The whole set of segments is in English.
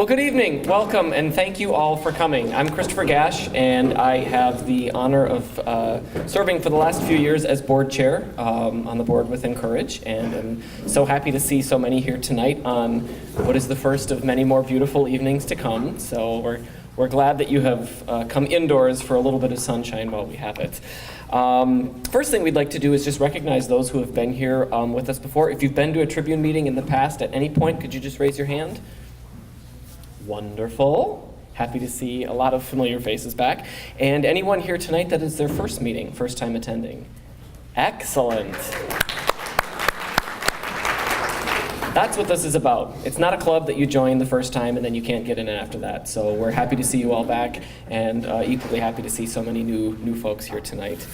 Well, good evening, welcome, and thank you all for coming. I'm Christopher Gash, and I have the honor of serving for the last few years as board chair on the board with Incourage, and I'm so happy to see so many here tonight on what is the first of many more beautiful evenings to come. So we're glad that you have come indoors for a little bit of sunshine while we have it. First thing we'd like to do is just recognize those who have been here with us before. If you've been to a Tribune meeting in the past at any point, could you just raise your hand? Wonderful. Happy to see a lot of familiar faces back. And anyone here tonight that is their first meeting, first time attending? Excellent. That's what this is about. It's not a club that you join the first time and then you can't get in after that. So we're happy to see you all back, and equally happy to see so many new folks here tonight.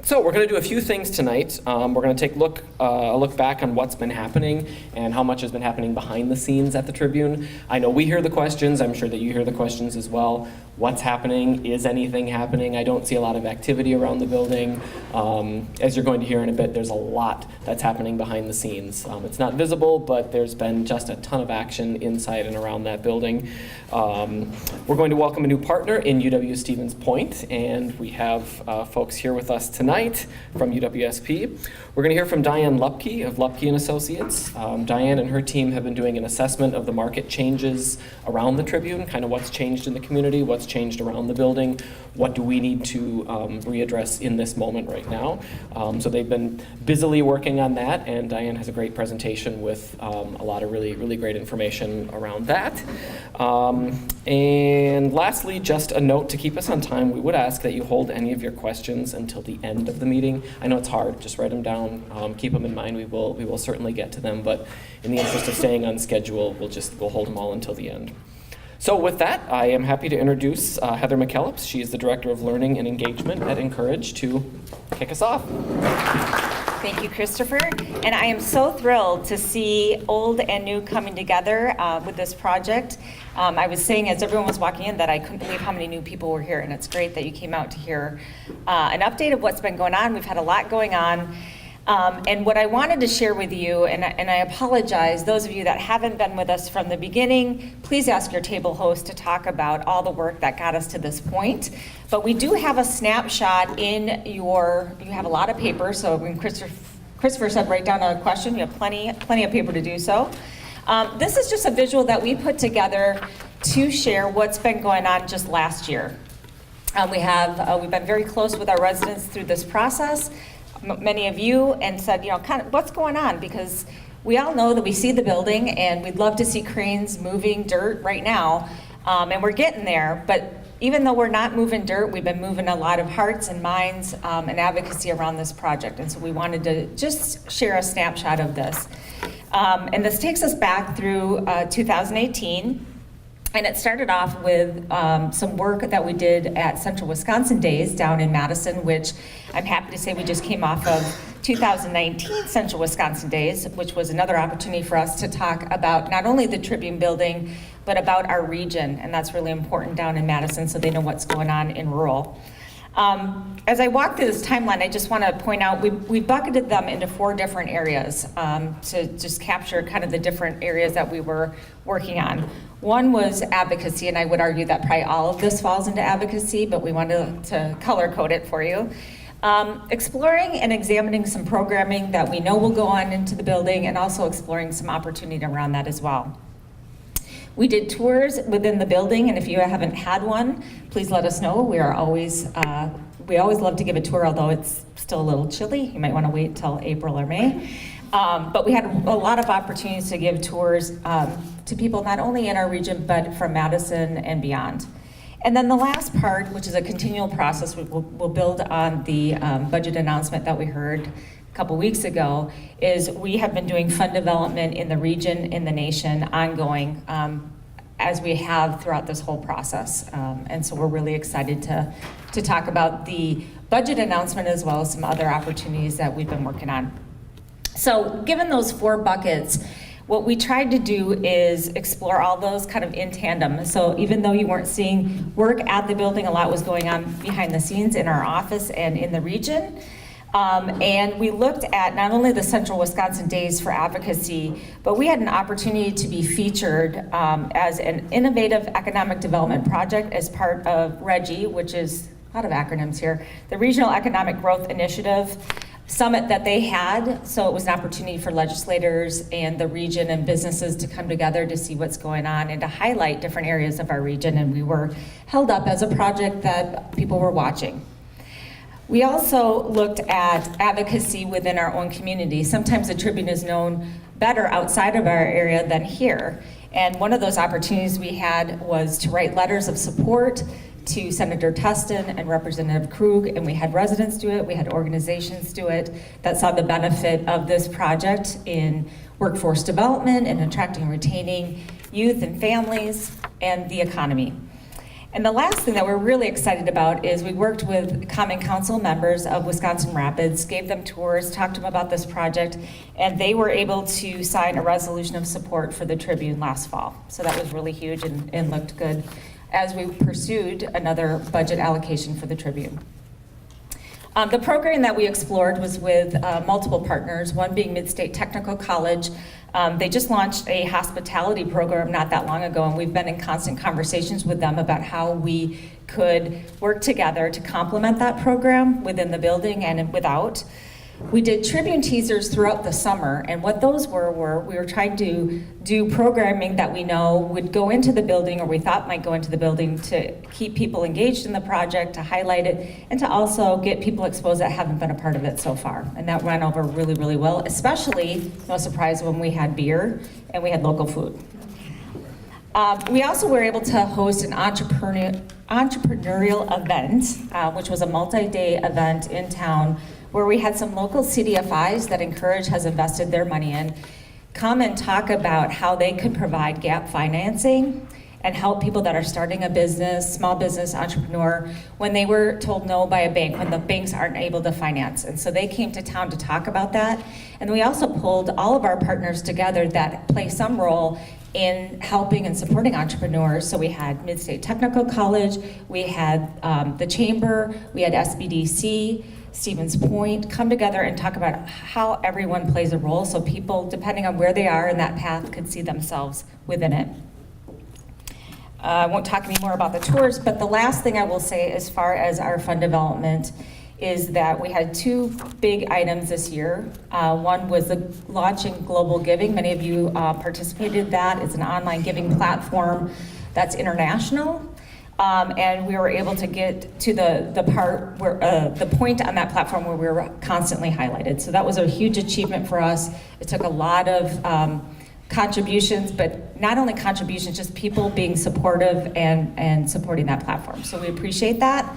So we're going to do a few things tonight. We're going to take a look back on what's been happening and how much has been happening behind the scenes at the Tribune. I know we hear the questions. I'm sure that you hear the questions as well. What's happening? Is anything happening? I don't see a lot of activity around the building. As you're going to hear in a bit, there's a lot that's happening behind the scenes. It's not visible, but there's been just a ton of action inside and around that building. We're going to welcome a new partner in UW-Stevens Point, and we have folks here with us tonight from UWSP. We're going to hear from Diane Lupke of Lupke Associates. Diane and her team have been doing an assessment of the market changes around the Tribune, kind of what's changed in the community, what's changed around the building, what do we need to readdress in this moment right now. So they've been busily working on that, and Diane has a great presentation with a lot of really great information around that. And lastly, just a note to keep us on time, we would ask that you hold any of your questions until the end of the meeting. I know it's hard, just write them down, keep them in mind, we will certainly get to them, but in the interest of staying on schedule, we'll hold them all until the end. So with that, I am happy to introduce Heather McKellips. She is the Director of Learning and Engagement at Incourage, to kick us off. Thank you, Christopher. And I am so thrilled to see old and new coming together with this project. I was saying as everyone was walking in that I couldn't believe how many new people were here, and it's great that you came out to hear an update of what's been going on. We've had a lot going on. And what I wanted to share with you, and I apologize, those of you that haven't been with us from the beginning, please ask your table host to talk about all the work that got us to this point. But we do have a snapshot in you have a lot of paper, so when Christopher said write down a question, you have plenty of paper to do so. This is just a visual that we put together to share what's been going on just last year. We've been very close with our residents through this process. Many of you, and said, kind of what's going on, because we all know that we see the building and we'd love to see cranes moving dirt right now, and we're getting there, but even though we're not moving dirt, we've been moving a lot of hearts and minds and advocacy around this project, and so we wanted to just share a snapshot of this. And this takes us back through 2018. And it started off with some work that we did at Central Wisconsin Days down in Madison, which I'm happy to say we just came off of 2019 Central Wisconsin Days, which was another opportunity for us to talk about not only the Tribune building, but about our region. And that's really important down in Madison, so they know what's going on in rural. As I walk through this timeline, I just want to point out we bucketed them into 4 different areas to just capture kind of the different areas that we were working on. One was advocacy, and I would argue that probably all of this falls into advocacy, but we wanted to color code it for you. Exploring and examining some programming that we know will go on into the building, and also exploring some opportunity around that as well. We did tours within the building, and if you haven't had one, please let us know. We always love to give a tour, although it's still a little chilly. You might want to wait till April or May. But we had a lot of opportunities to give tours to people not only in our region, but from Madison and beyond. And then the last part, which is a continual process, we'll build on the budget announcement that we heard a couple weeks ago, is we have been doing fund development in the region, in the nation, ongoing, as we have throughout this whole process. And so we're really excited to talk about the budget announcement as well as some other opportunities that we've been working on. So given those 4 buckets, what we tried to do is explore all those kind of in tandem. So even though you weren't seeing work at the building, a lot was going on behind the scenes in our office and in the region. And we looked at not only the Central Wisconsin Days for Advocacy, but we had an opportunity to be featured as an innovative economic development project as part of REGI, which is a lot of acronyms here, the Regional Economic Growth Initiative summit that they had. So it was an opportunity for legislators and the region and businesses to come together to see what's going on and to highlight different areas of our region. And we were held up as a project that people were watching. We also looked at advocacy within our own community. Sometimes the Tribune is known better outside of our area than here. And one of those opportunities we had was to write letters of support to Senator Tustin and Representative Krug, and we had residents do it, we had organizations do it that saw the benefit of this project in workforce development and attracting and retaining youth and families and the economy. And the last thing that we're really excited about is we worked with Common Council members of Wisconsin Rapids, gave them tours, talked to them about this project, and they were able to sign a resolution of support for the Tribune last fall. So that was really huge and looked good as we pursued another budget allocation for the Tribune. The program that we explored was with multiple partners, one being Mid-State Technical College. They just launched a hospitality program not that long ago, and we've been in constant conversations with them about how we could work together to complement that program within the building and without. We did Tribune teasers throughout the summer, and what those were we were trying to do programming that we know would go into the building or we thought might go into the building to keep people engaged in the project, to highlight it, and to also get people exposed that haven't been a part of it so far. And that went over really, really well, especially, no surprise, when we had beer and we had local food. We also were able to host an entrepreneurial event, which was a multi-day event in town where we had some local CDFIs that Incourage has invested their money in come and talk about how they could provide gap financing and help people that are starting a business, small business entrepreneur, when they were told no by a bank, when the banks aren't able to finance. And so they came to town to talk about that. And we also pulled all of our partners together that play some role in helping and supporting entrepreneurs. So we had Mid-State Technical College, we had the Chamber, we had SBDC, Stevens Point, come together and talk about how everyone plays a role so people, depending on where they are in that path, could see themselves within it. I won't talk any more about the tours, but the last thing I will say as far as our fund development is that we had two big items this year. One was the launching Global Giving. Many of you participated in that. It's an online giving platform that's international. And we were able to get to the part where the point on that platform where we were constantly highlighted. So that was a huge achievement for us. It took a lot of contributions, but not only contributions, just people being supportive and supporting that platform. So we appreciate that.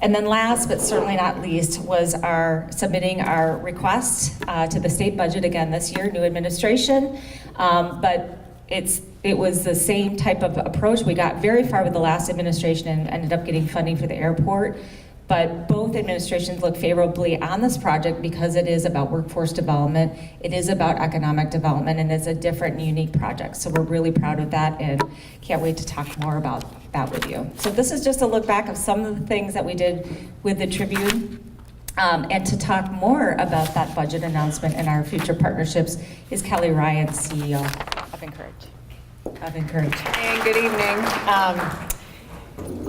And then last, but certainly not least, was our submitting our request to the state budget again this year, new administration. But it was the same type of approach. We got very far with the last administration and ended up getting funding for the airport. But both administrations look favorably on this project because it is about workforce development, it is about economic development, and it's a different and unique project. So we're really proud of that and can't wait to talk more about that with you. So this is just a look back of some of the things that we did with the Tribune. And to talk more about that budget announcement and our future partnerships is Kelly Ryan, CEO of Incourage. And good evening.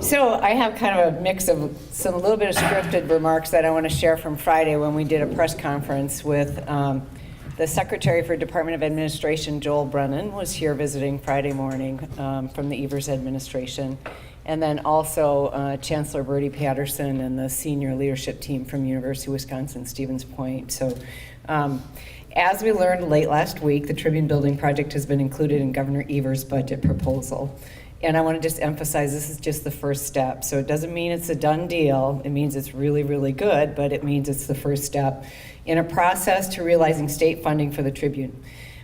So I have kind of a mix of a little bit of scripted remarks that I want to share from Friday when we did a press conference with the Secretary for Department of Administration, Joel Brennan, was here visiting Friday morning from the Evers administration. And then also Chancellor Bertie Patterson and the senior leadership team from University of Wisconsin, Stevens Point. So as we learned late last week, the Tribune Building project has been included in Governor Evers' budget proposal. And I want to just emphasize this is just the first step. So it doesn't mean it's a done deal. It means it's really, really good, but it means it's the first step in a process to realizing state funding for the Tribune.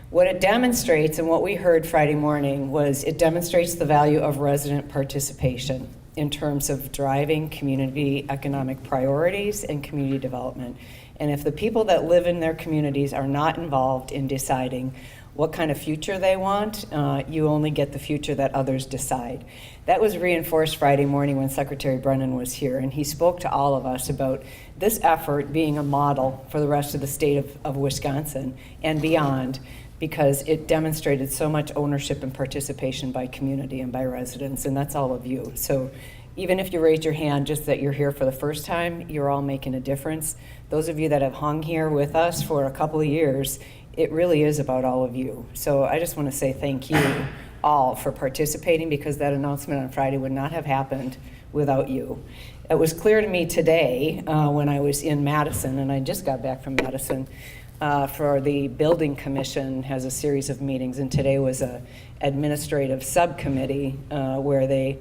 What it demonstrates, and what we heard Friday morning, was it demonstrates the value of resident participation in terms of driving community economic priorities and community development. And if the people that live in their communities are not involved in deciding what kind of future they want. You only get the future that others decide. That was reinforced Friday morning when Secretary Brennan was here, and he spoke to all of us about this effort being a model for the rest of the state of Wisconsin and beyond, because it demonstrated so much ownership and participation by community and by residents, and that's all of you. So even if you raised your hand just that you're here for the first time, you're all making a difference. Those of you that have hung here with us for a couple of years, it really is about all of you. So I just want to say thank you all for participating, because that announcement on Friday would not have happened without you. It was clear to me today when I was in Madison, and I just got back from Madison, for the Building Commission has a series of meetings, and today was a administrative subcommittee where they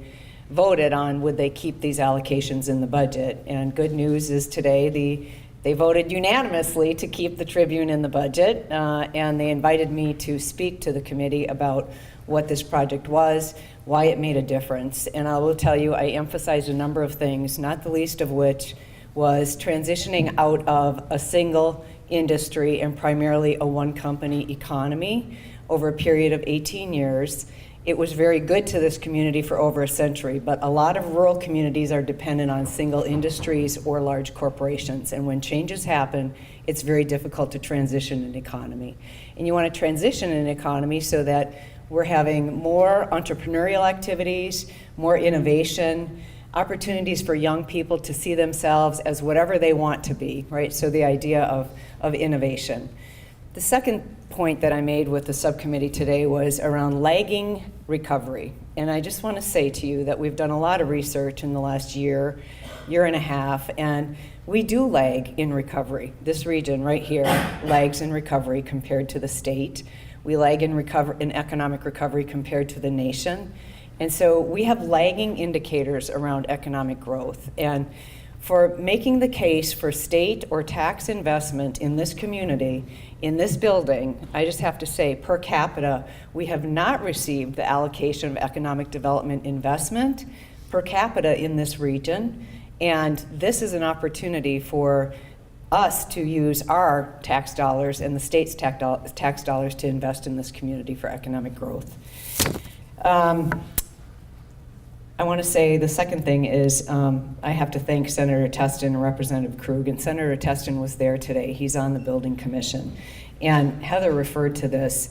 voted on would they keep these allocations in the budget. And good news is today they voted unanimously to keep the Tribune in the budget, and they invited me to speak to the committee about what this project was, why it made a difference. And I will tell you, I emphasized a number of things, not the least of which was transitioning out of a single industry and primarily a one-company economy over a period of 18 years. It was very good to this community for over a century, but a lot of rural communities are dependent on single industries or large corporations. And when changes happen, it's very difficult to transition an economy. And you want to transition an economy so that we're having more entrepreneurial activities, more innovation, opportunities for young people to see themselves as whatever they want to be, right? So the idea of innovation. The second point that I made with the subcommittee today was around lagging recovery. And I just want to say to you that we've done a lot of research in the last year and a half, and we do lag in recovery. This region right here lags in recovery compared to the state. We lag in economic recovery compared to the nation. And so we have lagging indicators around economic growth. And for making the case for state or tax investment in this community, in this building, I just have to say, per capita, we have not received the allocation of economic development investment per capita in this region. And this is an opportunity for us to use our tax dollars and the state's tax dollars to invest in this community for economic growth. I want to say the second thing is I have to thank Senator Teston and Representative Krug, and Senator Teston was there today. He's on the Building Commission. And Heather referred to this,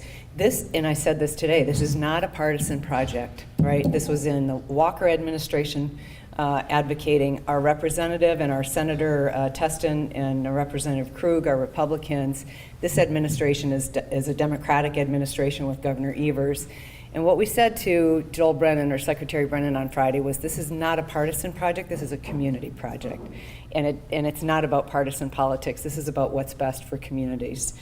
and I said this today, this is not a partisan project, right? This was in the Walker administration advocating. Our representative and our Senator Teston and Representative Krug are Republicans. This administration is a Democratic administration with Governor Evers. And what we said to Joel Brennan or Secretary Brennan on Friday was, this is not a partisan project, this is a community project. And it's not about partisan politics, this is about what's best for communities.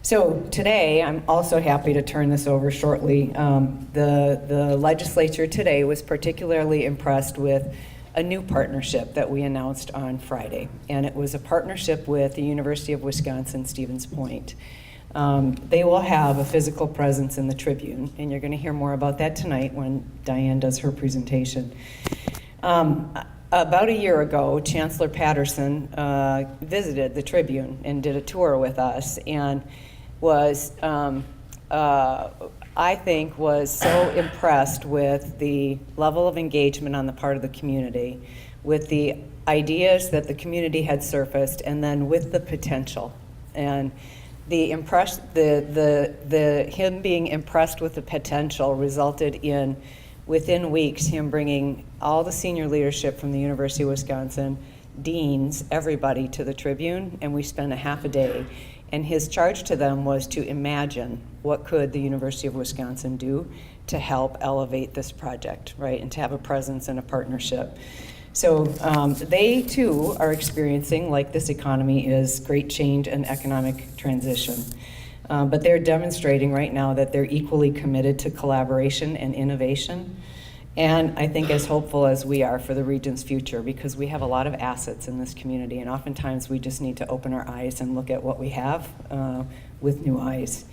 So today, I'm also happy to turn this over shortly. The legislature today was particularly impressed with a new partnership that we announced on Friday. And it was a partnership with the University of Wisconsin, Stevens Point. They will have a physical presence in the Tribune, and you're going to hear more about that tonight when Diane does her presentation. About a year ago, Chancellor Patterson visited the Tribune and did a tour with us, and was, I think, was so impressed with the level of engagement on the part of the community, with the ideas that the community had surfaced, and then with the potential. And him being impressed with the potential resulted in, within weeks, him bringing all the senior leadership from the University of Wisconsin, deans, everybody to the Tribune, and we spent a half a day. And his charge to them was to imagine what could the University of Wisconsin do to help elevate this project, right, and to have a presence and a partnership. So they too are experiencing, like this economy is, great change and economic transition. But they're demonstrating right now that they're equally committed to collaboration and innovation. And I think as hopeful as we are for the region's future, because we have a lot of assets in this community, and oftentimes we just need to open our eyes and look at what we have with new eyes.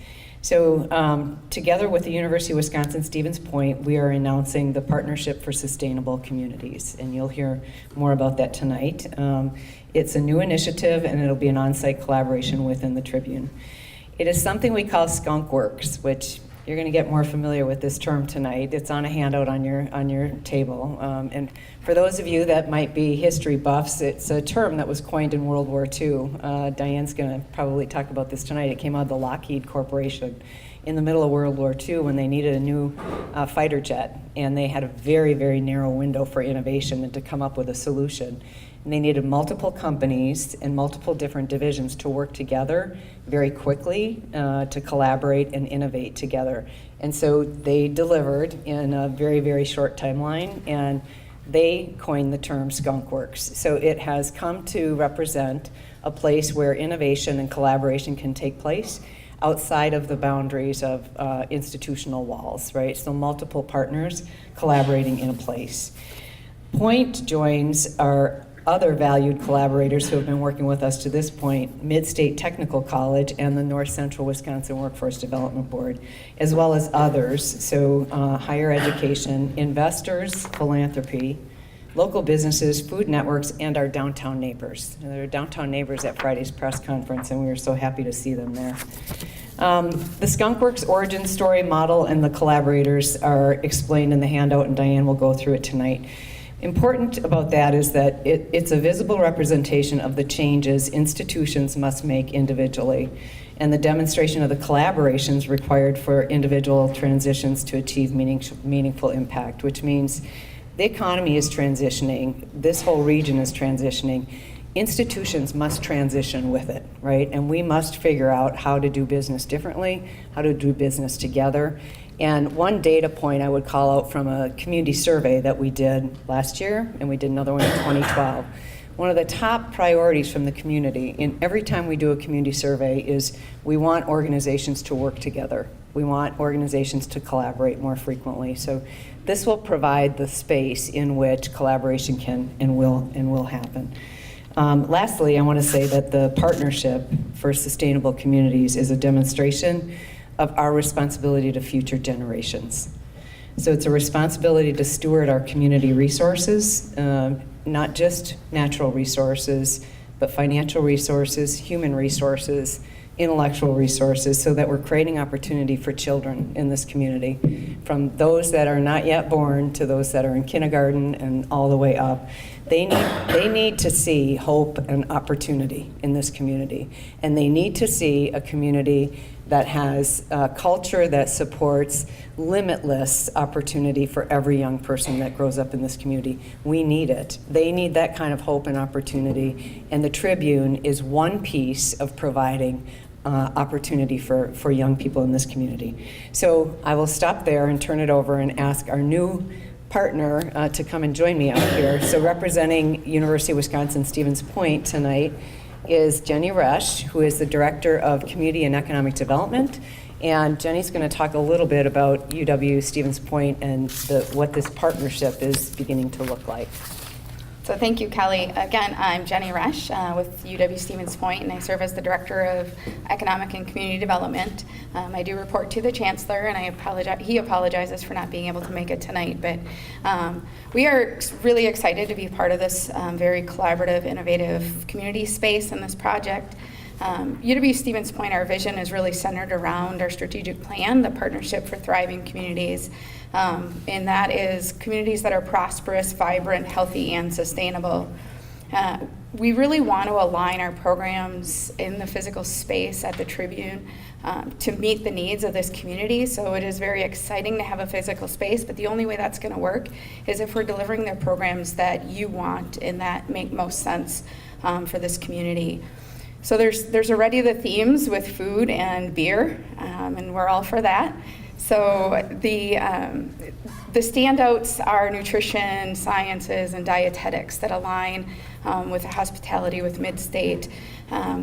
So together with the University of Wisconsin Stevens Point, we are announcing the Partnership for Sustainable Communities, and you'll hear more about that tonight. It's a new initiative, and it'll be an on-site collaboration within the Tribune. It is something we call Skunk Works, which you're going to get more familiar with this term tonight. It's on a handout on your table. And for those of you that might be history buffs, it's a term that was coined in World War II. Diane's going to probably talk about this tonight. It came out of the Lockheed Corporation in the middle of World War II when they needed a new fighter jet. And they had a very, very narrow window for innovation and to come up with a solution. And they needed multiple companies and multiple different divisions to work together very quickly to collaborate and innovate together. And so they delivered in a very, very short timeline, and they coined the term Skunk Works. So it has come to represent a place where innovation and collaboration can take place outside of the boundaries of institutional walls, right? So multiple partners collaborating in a place. Point joins our other valued collaborators who have been working with us to this point, Mid-State Technical College and the North Central Wisconsin Workforce Development Board, as well as others, so higher education, investors, philanthropy, local businesses, food networks, and our downtown neighbors. And there are downtown neighbors at Friday's press conference, and we were so happy to see them there. The Skunk Works origin story, model, and the collaborators are explained in the handout, and Diane will go through it tonight. Important about that is that it's a visible representation of the changes institutions must make individually and the demonstration of the collaborations required for individual transitions to achieve meaningful impact, which means the economy is transitioning, this whole region is transitioning. Institutions must transition with it, right? And we must figure out how to do business differently, how to do business together. And one data point I would call out from a community survey that we did last year, and we did another one in 2012. One of the top priorities from the community, in every time we do a community survey, is we want organizations to work together. We want organizations to collaborate more frequently. So this will provide the space in which collaboration can and will happen. Lastly, I want to say that the Partnership for Sustainable Communities is a demonstration of our responsibility to future generations. So it's a responsibility to steward our community resources, not just natural resources, but financial resources, human resources, intellectual resources, so that we're creating opportunity for children in this community, from those that are not yet born to those that are in kindergarten and all the way up. They need to see hope and opportunity in this community, and they need to see a community that has a culture that supports limitless opportunity for every young person that grows up in this community. We need it. They need that kind of hope and opportunity, and the Tribune is one piece of providing opportunity for young people in this community. So I will stop there and turn it over and ask our new partner to come and join me out here. So representing University of Wisconsin-Stevens Point tonight is Jenny Resch, who is the Director of Community and Economic Development. And Jenny's going to talk a little bit about UW-Stevens Point and what this partnership is beginning to look like. So thank you, Kelly. Again, I'm Jenny Resch with UW-Stevens Point, and I serve as the Director of Economic and Community Development. I do report to the Chancellor, and he apologizes for not being able to make it tonight, but we are really excited to be part of this very collaborative, innovative community space in this project. UW-Stevens Point, our vision is really centered around our strategic plan, the Partnership for Thriving Communities, and that is communities that are prosperous, vibrant, healthy, and sustainable. We really want to align our programs in the physical space at the Tribune to meet the needs of this community. So it is very exciting to have a physical space, but the only way that's going to work is if we're delivering the programs that you want and that make most sense for this community. So there's already the themes with food and beer, and we're all for that. So the standouts are nutrition, sciences, and dietetics that align with hospitality with Mid-State.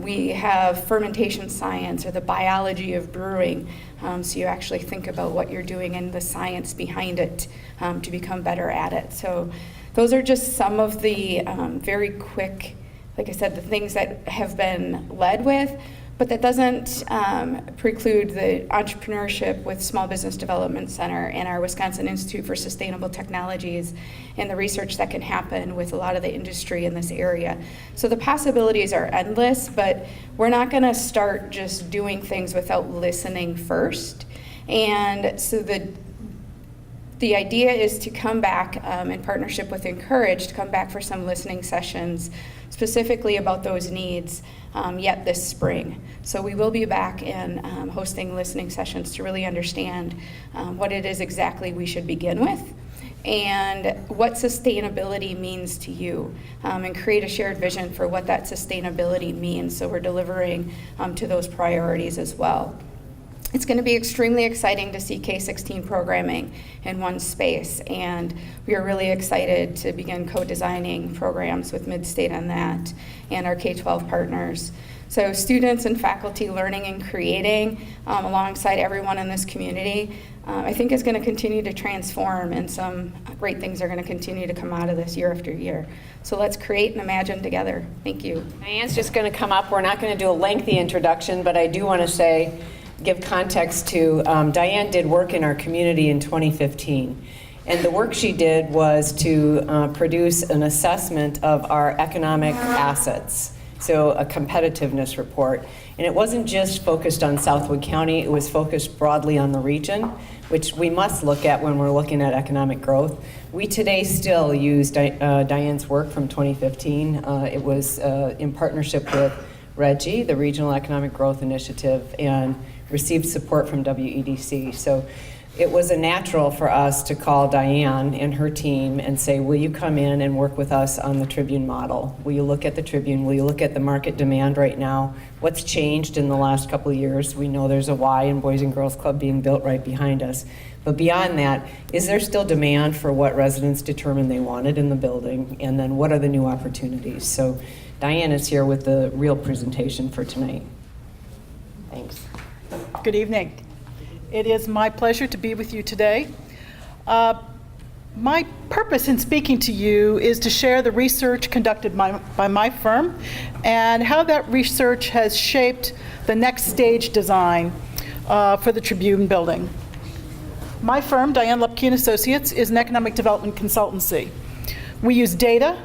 We have fermentation science, or the biology of brewing, so you actually think about what you're doing and the science behind it to become better at it. So those are just some of the very quick, like I said, the things that have been led with. But that doesn't preclude the entrepreneurship with Small Business Development Center and our Wisconsin Institute for Sustainable Technologies and the research that can happen with a lot of the industry in this area. So the possibilities are endless, but we're not going to start just doing things without listening first. And so the idea is to come back in partnership with Incourage, to come back for some listening sessions specifically about those needs yet this spring. So we will be back and hosting listening sessions to really understand what it is exactly we should begin with and what sustainability means to you, and create a shared vision for what that sustainability means, so we're delivering to those priorities as well. It's going to be extremely exciting to see K-16 programming in one space, and we are really excited to begin co-designing programs with Midstate on that and our K-12 partners. So students and faculty learning and creating alongside everyone in this community, I think is going to continue to transform, and some great things are going to continue to come out of this year after year. So let's create and imagine together. Thank you. Diane's just going to come up. We're not going to do a lengthy introduction, but I do want to give context to, Diane did work in our community in 2015. And the work she did was to produce an assessment of our economic assets, so a competitiveness report. And it wasn't just focused on Southwood County, it was focused broadly on the region, which we must look at when we're looking at economic growth. We today still use Diane's work from 2015. It was in partnership with REGI, the Regional Economic Growth Initiative, and received support from WEDC. So it was a natural for us to call Diane and her team and say, will you come in and work with us on the Tribune model? Will you look at the Tribune? Will you look at the market demand right now? What's changed in the last couple of years? We know there's a Y in Boys and Girls Club being built right behind us. But beyond that, is there still demand for what residents determined they wanted in the building? And then what are the new opportunities? So Diane is here with the real presentation for tonight. Thanks. Good evening. It is my pleasure to be with you today. My purpose in speaking to you is to share the research conducted by my firm and how that research has shaped the next stage design for the Tribune building. My firm, Diane Lupke Associates, is an economic development consultancy. We use data,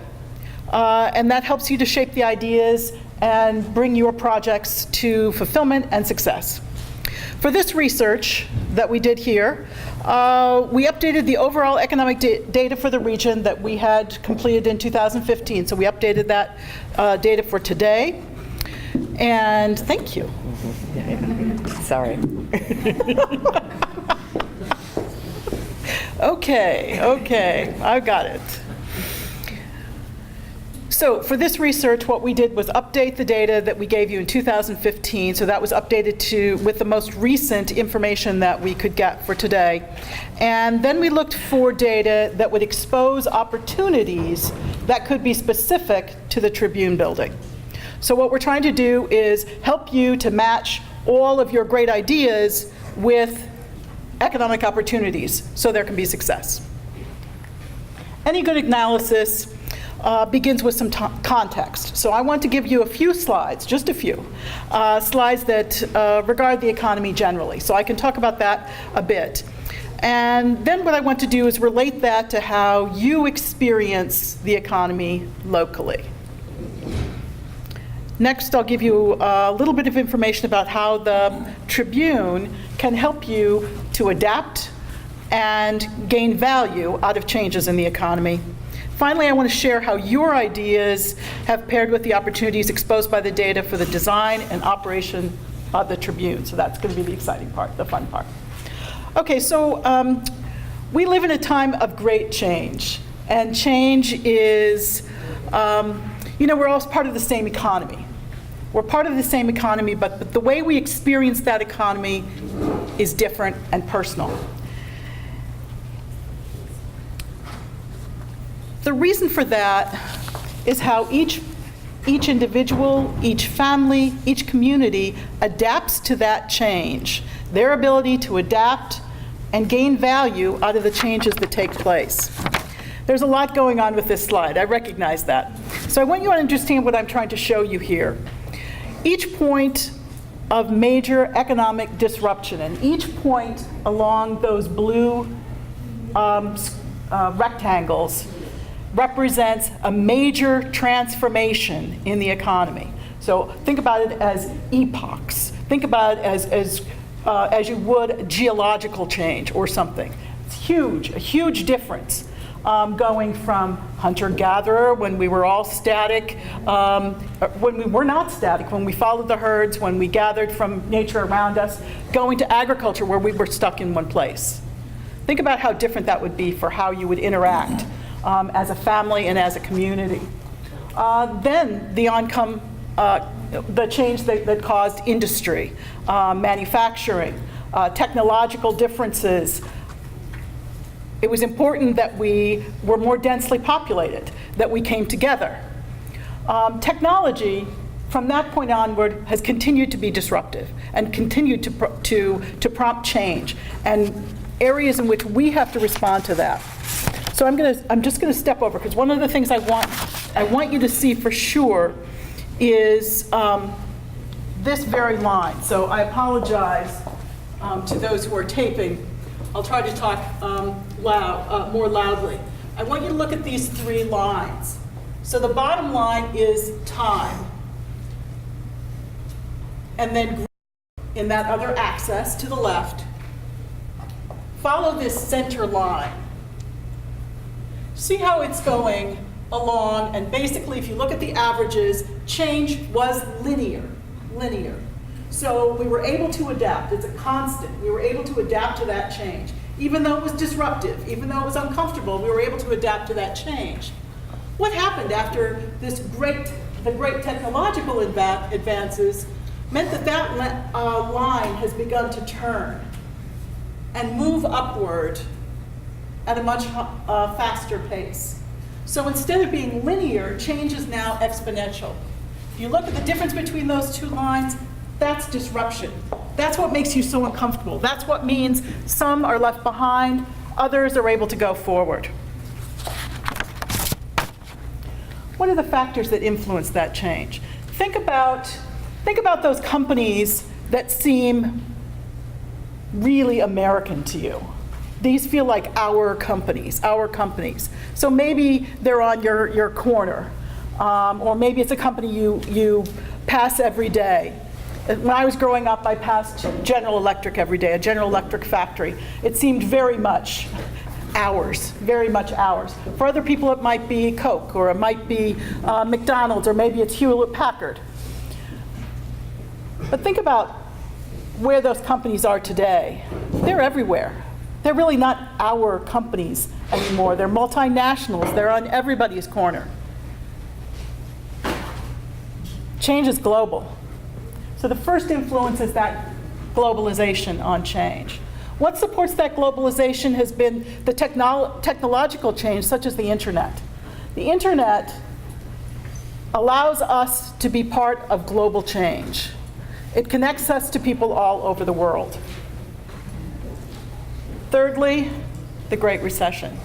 and that helps you to shape the ideas and bring your projects to fulfillment and success. For this research that we did here, we updated the overall economic data for the region that we had completed in 2015. So we updated that data for today. And thank you. Sorry. Okay, I've got it. So for this research, what we did was update the data that we gave you in 2015. So that was updated with the most recent information that we could get for today. And then we looked for data that would expose opportunities that could be specific to the Tribune building. So what we're trying to do is help you to match all of your great ideas with economic opportunities so there can be success. Any good analysis begins with some context. So I want to give you a few slides, just a few, slides that regard the economy generally. So I can talk about that a bit. And then what I want to do is relate that to how you experience the economy locally. Next, I'll give you a little bit of information about how the Tribune can help you to adapt and gain value out of changes in the economy. Finally, I want to share how your ideas have paired with the opportunities exposed by the data for the design and operation of the Tribune. So that's going to be the exciting part, the fun part. Okay, so we live in a time of great change. And change is, we're all part of the same economy. We're part of the same economy, but the way we experience that economy is different and personal. The reason for that is how each individual, each family, each community adapts to that change, their ability to adapt and gain value out of the changes that take place. There's a lot going on with this slide, I recognize that. So I want you to understand what I'm trying to show you here. Each point of major economic disruption. And each point along those blue rectangles represents a major transformation in the economy. So think about it as epochs. Think about it as you would geological change or something. It's huge, a huge difference. Going from hunter-gatherer, when we were all static, when we were not static, when we followed the herds, when we gathered from nature around us, going to agriculture where we were stuck in one place. Think about how different that would be for how you would interact as a family and as a community. Then the change that caused industry, manufacturing, technological differences. It was important that we were more densely populated, that we came together. Technology, from that point onward, has continued to be disruptive and continued to prompt change, and areas in which we have to respond to that. So I'm just going to step over, because one of the things I want you to see for sure is this very line. So I apologize to those who are taping. I'll try to talk more loudly. I want you to look at these three lines. So the bottom line is time. And then in that other axis to the left, follow this center line. See how it's going along, and basically if you look at the averages, change was linear. So we were able to adapt. It's a constant. We were able to adapt to that change. Even though it was disruptive, even though it was uncomfortable, we were able to adapt to that change. What happened after the great technological advances meant that line has begun to turn and move upward at a much faster pace. So instead of being linear, change is now exponential. If you look at the difference between those two lines, that's disruption. That's what makes you so uncomfortable. That's what means some are left behind, others are able to go forward. What are the factors that influence that change? Think about those companies that seem really American to you. These feel like our companies. So maybe they're on your corner, or maybe it's a company you pass every day. When I was growing up, I passed General Electric every day, a General Electric factory. It seemed very much ours. For other people, it might be Coke, or it might be McDonald's, or maybe it's Hewlett-Packard. But think about where those companies are today. They're everywhere. They're really not our companies anymore. They're multinationals. They're on everybody's corner. Change is global. So the first influence is that globalization on change. What supports that globalization has been the technological change, such as the internet. The internet allows us to be part of global change. It connects us to people all over the world. Thirdly, the Great Recession.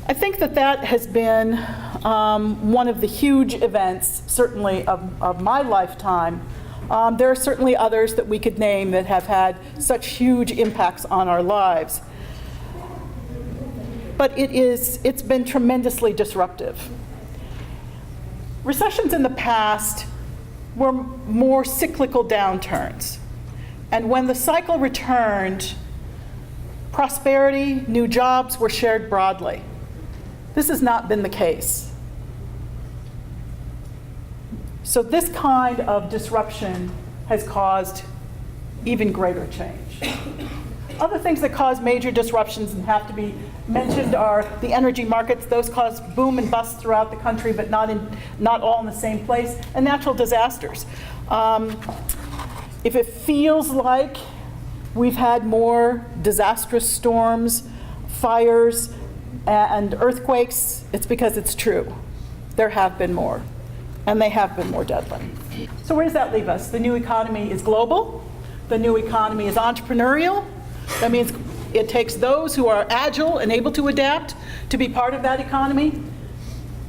I think that has been one of the huge events, certainly of my lifetime. There are certainly others that we could name that have had such huge impacts on our lives. But it's been tremendously disruptive. Recessions in the past were more cyclical downturns. And when the cycle returned, prosperity, new jobs were shared broadly. This has not been the case. So this kind of disruption has caused even greater change. Other things that cause major disruptions and have to be mentioned are the energy markets. Those cause boom and bust throughout the country, but not all in the same place, and natural disasters. If it feels like we've had more disastrous storms, fires, and earthquakes, it's because it's true. There have been more, and they have been more deadly. So where does that leave us? The new economy is global. The new economy is entrepreneurial. That means it takes those who are agile and able to adapt to be part of that economy.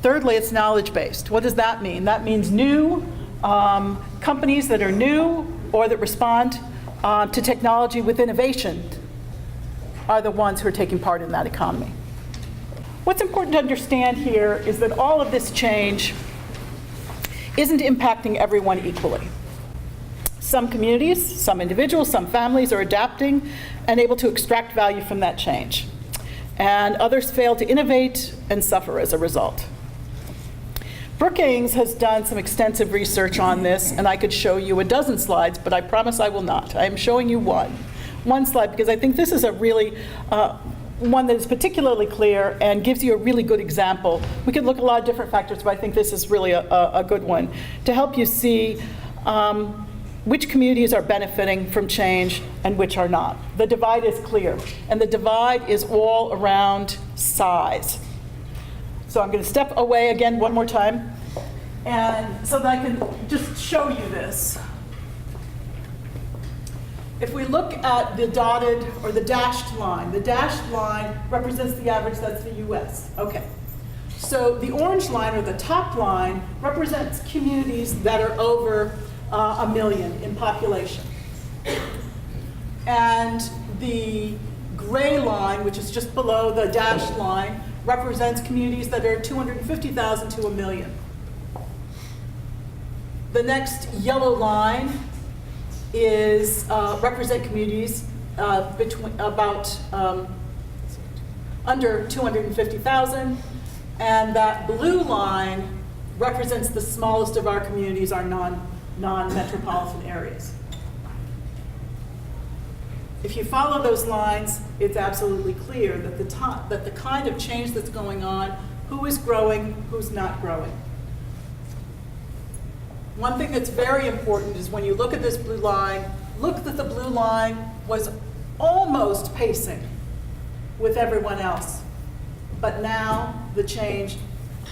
Thirdly, it's knowledge-based. What does that mean? That means new, companies that are new or that respond to technology with innovation are the ones who are taking part in that economy. What's important to understand here is that all of this change isn't impacting everyone equally. Some communities, some individuals, some families are adapting and able to extract value from that change. And others fail to innovate and suffer as a result. Brookings has done some extensive research on this, and I could show you a dozen slides, but I promise I will not. I am showing you one slide, because I think this is a really, one that is particularly clear and gives you a really good example. We could look at a lot of different factors, but I think this is really a good one to help you see which communities are benefiting from change and which are not. The divide is clear, and the divide is all around size. So I'm going to step away again one more time, and so that I can just show you this. If we look at the dotted or the dashed line represents the average, that's the US. Okay. So the orange line, or the top line, represents communities that are over 1 million in population. And the gray line, which is just below the dashed line, represents communities that are 250,000 to 1 million. The next yellow line is represent communities between about under 250,000, and that blue line represents the smallest of our communities, our non-metropolitan areas. If you follow those lines, it's absolutely clear that the kind of change that's going on, who is growing, who's not growing. One thing that's very important is when you look at this blue line, look that the blue line was almost pacing with everyone else. But now the change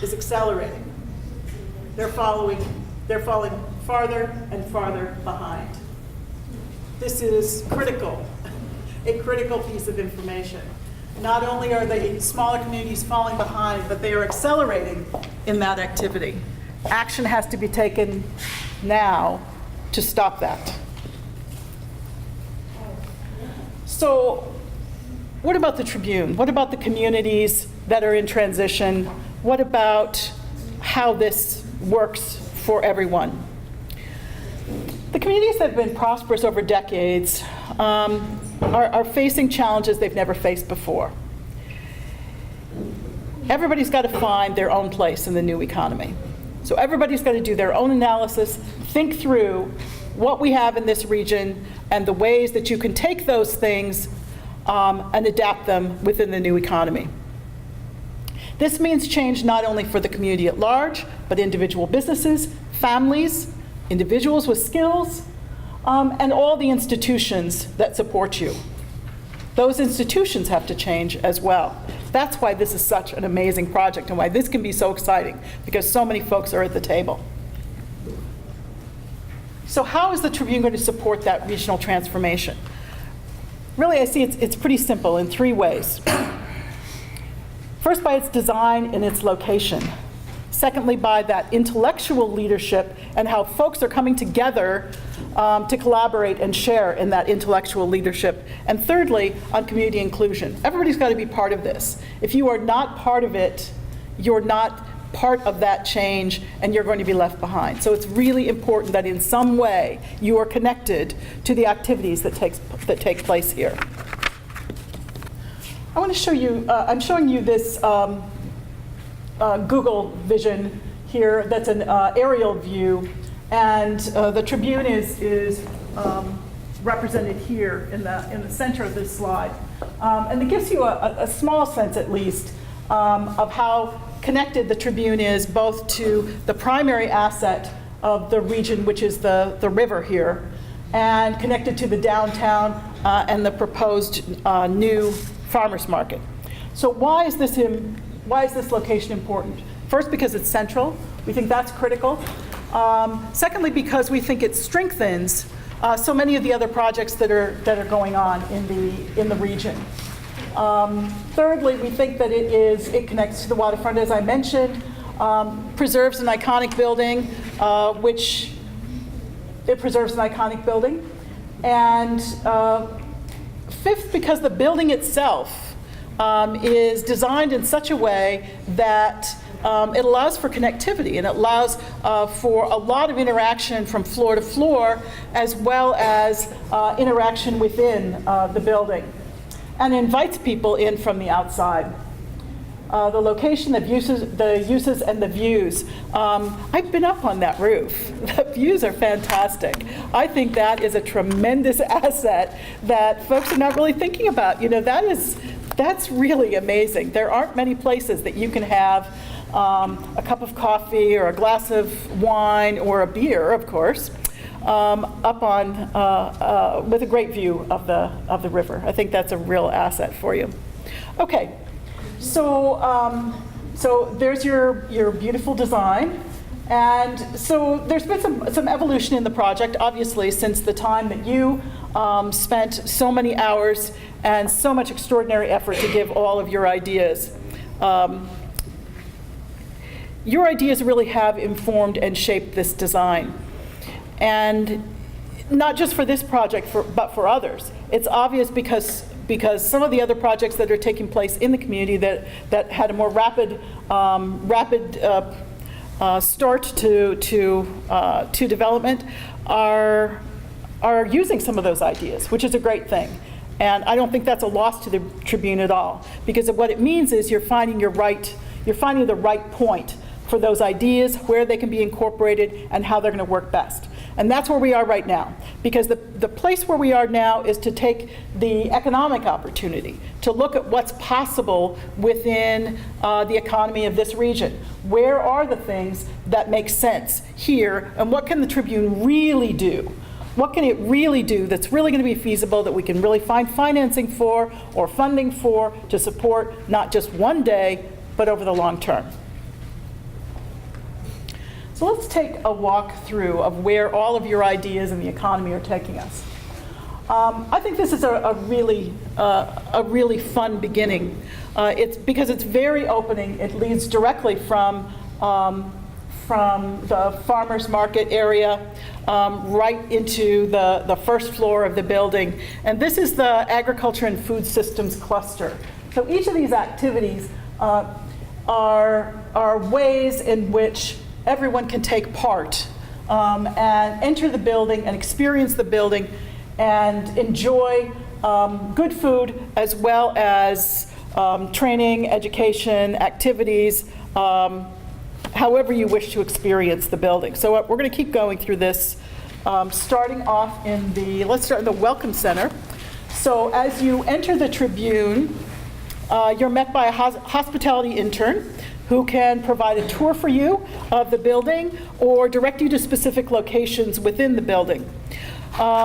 is accelerating. They're falling farther and farther behind. This is critical, a critical piece of information. Not only are the smaller communities falling behind, but they are accelerating in that activity. Action has to be taken now to stop that. So what about the Tribune? What about the communities that are in transition? What about how this works for everyone? The communities that have been prosperous over decades are facing challenges they've never faced before. Everybody's got to find their own place in the new economy. So everybody's got to do their own analysis, think through what we have in this region and the ways that you can take those things and adapt them within the new economy. This means change not only for the community at large, but individual businesses, families, individuals with skills, and all the institutions that support you. Those institutions have to change as well. That's why this is such an amazing project and why this can be so exciting, because so many folks are at the table. So how is the Tribune going to support that regional transformation? Really, I see it's pretty simple in 3 ways. First, by its design and its location. Secondly, by that intellectual leadership and how folks are coming together to collaborate and share in that intellectual leadership. And thirdly, on community inclusion. Everybody's got to be part of this. If you are not part of it, you're not part of that change, and you're going to be left behind. So it's really important that in some way you are connected to the activities that take place here. I want to show you, I'm showing you this Google vision here that's an aerial view, and the Tribune is represented here in the center of this slide. And it gives you a small sense, at least, of how connected the Tribune is both to the primary asset of the region, which is the river here, and connected to the downtown and the proposed new farmers market. So why is this location important? First, because it's central. We think that's critical. Secondly, because we think it strengthens so many of the other projects that are going on in the region. Thirdly, we think that it connects to the waterfront, as I mentioned, preserves an iconic building, which it preserves an iconic building. And fifth, because the building itself is designed in such a way that it allows for connectivity, and it allows for a lot of interaction from floor to floor, as well as interaction within the building, and invites people in from the outside. The location, the uses, and the views. I've been up on that roof. The views are fantastic. I think that is a tremendous asset that folks are not really thinking about. You know, that's really amazing. There aren't many places that you can have a cup of coffee or a glass of wine or a beer, of course, up on with a great view of the river. I think that's a real asset for you. Okay. So, so there's your beautiful design, and so there's been some evolution in the project, obviously, since the time that you spent so many hours and so much extraordinary effort to give all of your ideas. Your ideas really have informed and shaped this design, and not just for this project, but for others. It's obvious because some of the other projects that are taking place in the community that had a more rapid start to development are using some of those ideas, which is a great thing. And I don't think that's a loss to the Tribune at all, because what it means is you're finding the right point for those ideas, where they can be incorporated, and how they're going to work best. And that's where we are right now, because the place where we are now is to take the economic opportunity, to look at what's possible within the economy of this region. Where are the things that make sense here, and what can the Tribune really do? What can it really do that's really going to be feasible, that we can really find financing for or funding for to support not just one day, but over the long term? So let's take a walk through of where all of your ideas and the economy are taking us. I think this is a really fun beginning. It's because it's very opening. It leads directly from the farmers market area right into the first floor of the building. And this is the agriculture and food systems cluster. So each of these activities are ways in which everyone can take part and enter the building and experience the building and enjoy good food, as well as training, education, activities, however you wish to experience the building. So we're going to keep going through this, starting off let's start in the Welcome Center. So as you enter the Tribune, you're met by a hospitality intern who can provide a tour for you of the building or direct you to specific locations within the building.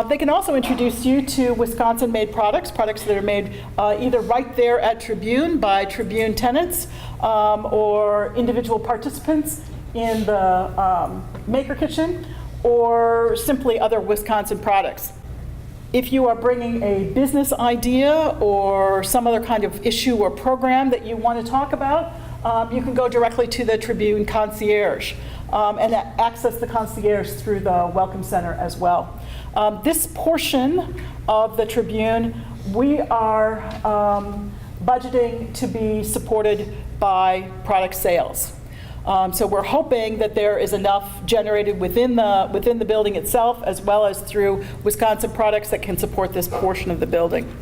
They can also introduce you to Wisconsin-made products that are made either right there at Tribune by Tribune tenants or individual participants in the Maker Kitchen, or simply other Wisconsin products. If you are bringing a business idea or some other kind of issue or program that you want to talk about, you can go directly to the Tribune concierge and access the concierge through the Welcome Center as well. This portion of the Tribune, we are budgeting to be supported by product sales. So we're hoping that there is enough generated within the building itself, as well as through Wisconsin products, that can support this portion of the building.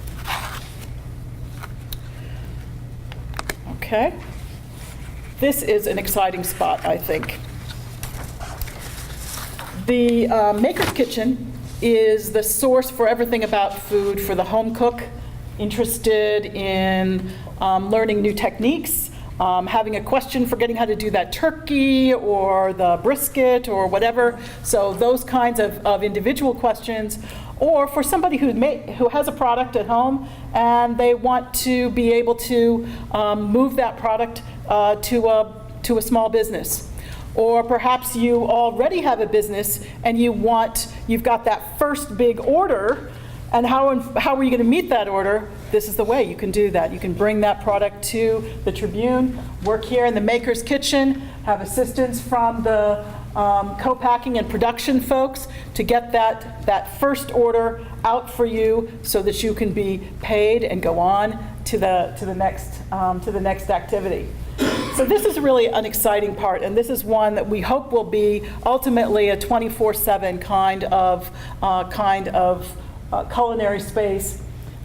Okay. This is an exciting spot, I think. The Maker's Kitchen is the source for everything about food for the home cook interested in learning new techniques, having a question, forgetting how to do that turkey or the brisket or whatever. So those kinds of individual questions, or for somebody who has a product at home and they want to be able to move that product to a small business. Or perhaps you already have a business and you've got that first big order, And how are you going to meet that order? This is the way you can do that. You can bring that product to the Tribune, work here in the Maker's Kitchen, have assistance from the co-packing and production folks to get that first order out for you so that you can be paid and go on to the next activity. So this is really an exciting part, and this is one that we hope will be ultimately a 24/7 kind of culinary space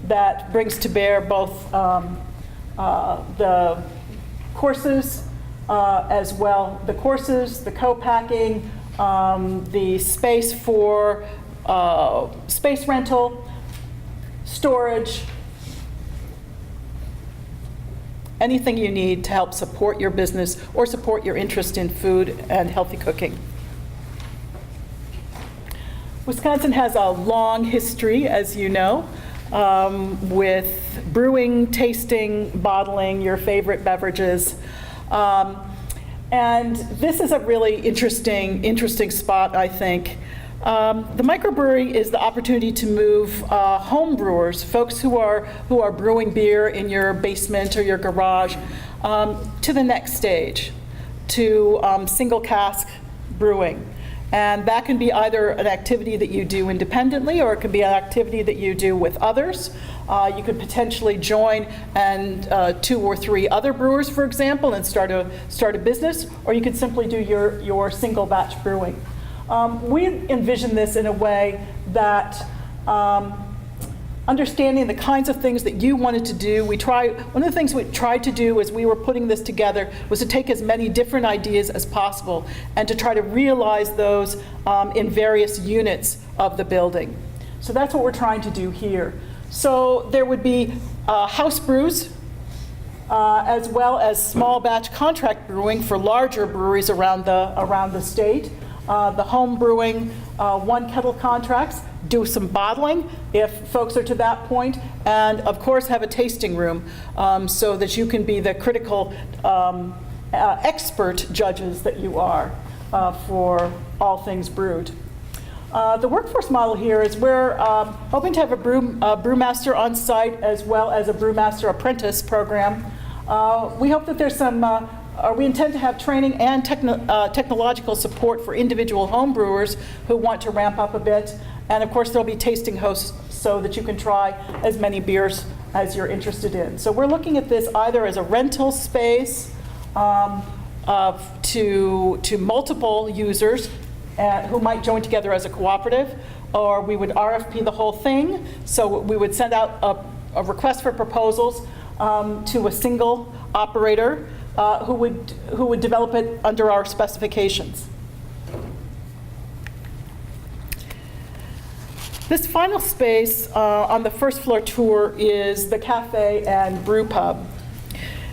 that brings to bear both the courses, as well, the courses, the co-packing, the space for space rental, storage, anything you need to help support your business or support your interest in food and healthy cooking. Wisconsin has a long history, as you know, with brewing, tasting, bottling your favorite beverages. And this is a really interesting spot, I think. The microbrewery is the opportunity to move home brewers, folks who are brewing beer in your basement or your garage, to the next stage, to single cask brewing. And that can be either an activity that you do independently, or it can be an activity that you do with others. You could potentially join and 2 or 3 other brewers, for example, and start a business, or you could simply do your single batch brewing. We envision this in a way that understanding the kinds of things that you wanted to do, one of the things we tried to do as we were putting this together was to take as many different ideas as possible and to try to realize those in various units of the building. So that's what we're trying to do here. So there would be house brews, as well as small batch contract brewing for larger breweries around the state. The home brewing, 1 kettle contracts, do some bottling if folks are to that point, and of course have a tasting room so that you can be the critical expert judges that you are for all things brewed. The workforce model here is we're hoping to have a brewmaster on site as well as a brewmaster apprentice program. We hope that there's some we intend to have training and technological support for individual home brewers who want to ramp up a bit. And of course, there'll be tasting hosts so that you can try as many beers as you're interested in. So we're looking at this either as a rental space to multiple users who might join together as a cooperative, or we would RFP the whole thing. So we would send out a request for proposals to a single operator who would develop it under our specifications. This final space on the first floor tour is the Café and Brewpub.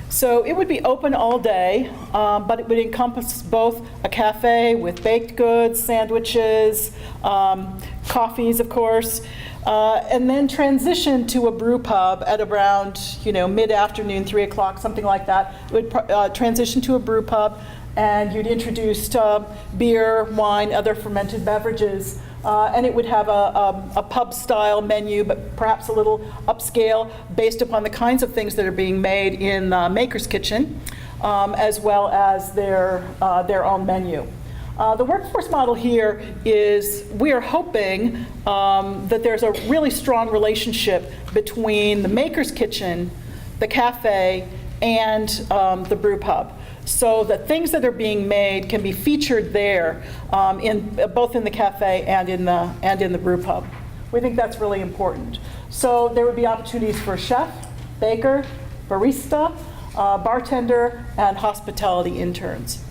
So it would be open all day, but it would encompass both a cafe with baked goods, sandwiches, coffees, of course, and then transition to a brew pub at around, mid-afternoon, 3 o'clock, something like that. It would transition to a brew pub, and you'd introduce beer, wine, other fermented beverages, and it would have a pub-style menu, but perhaps a little upscale based upon the kinds of things that are being made in the Maker's Kitchen, as well as their own menu. The workforce model here is we are hoping that there's a really strong relationship between the Maker's Kitchen, the cafe, and the brew pub, so that things that are being made can be featured there, both in the cafe and in the brew pub. We think that's really important. So there would be opportunities for chef, baker, barista, bartender, and hospitality interns.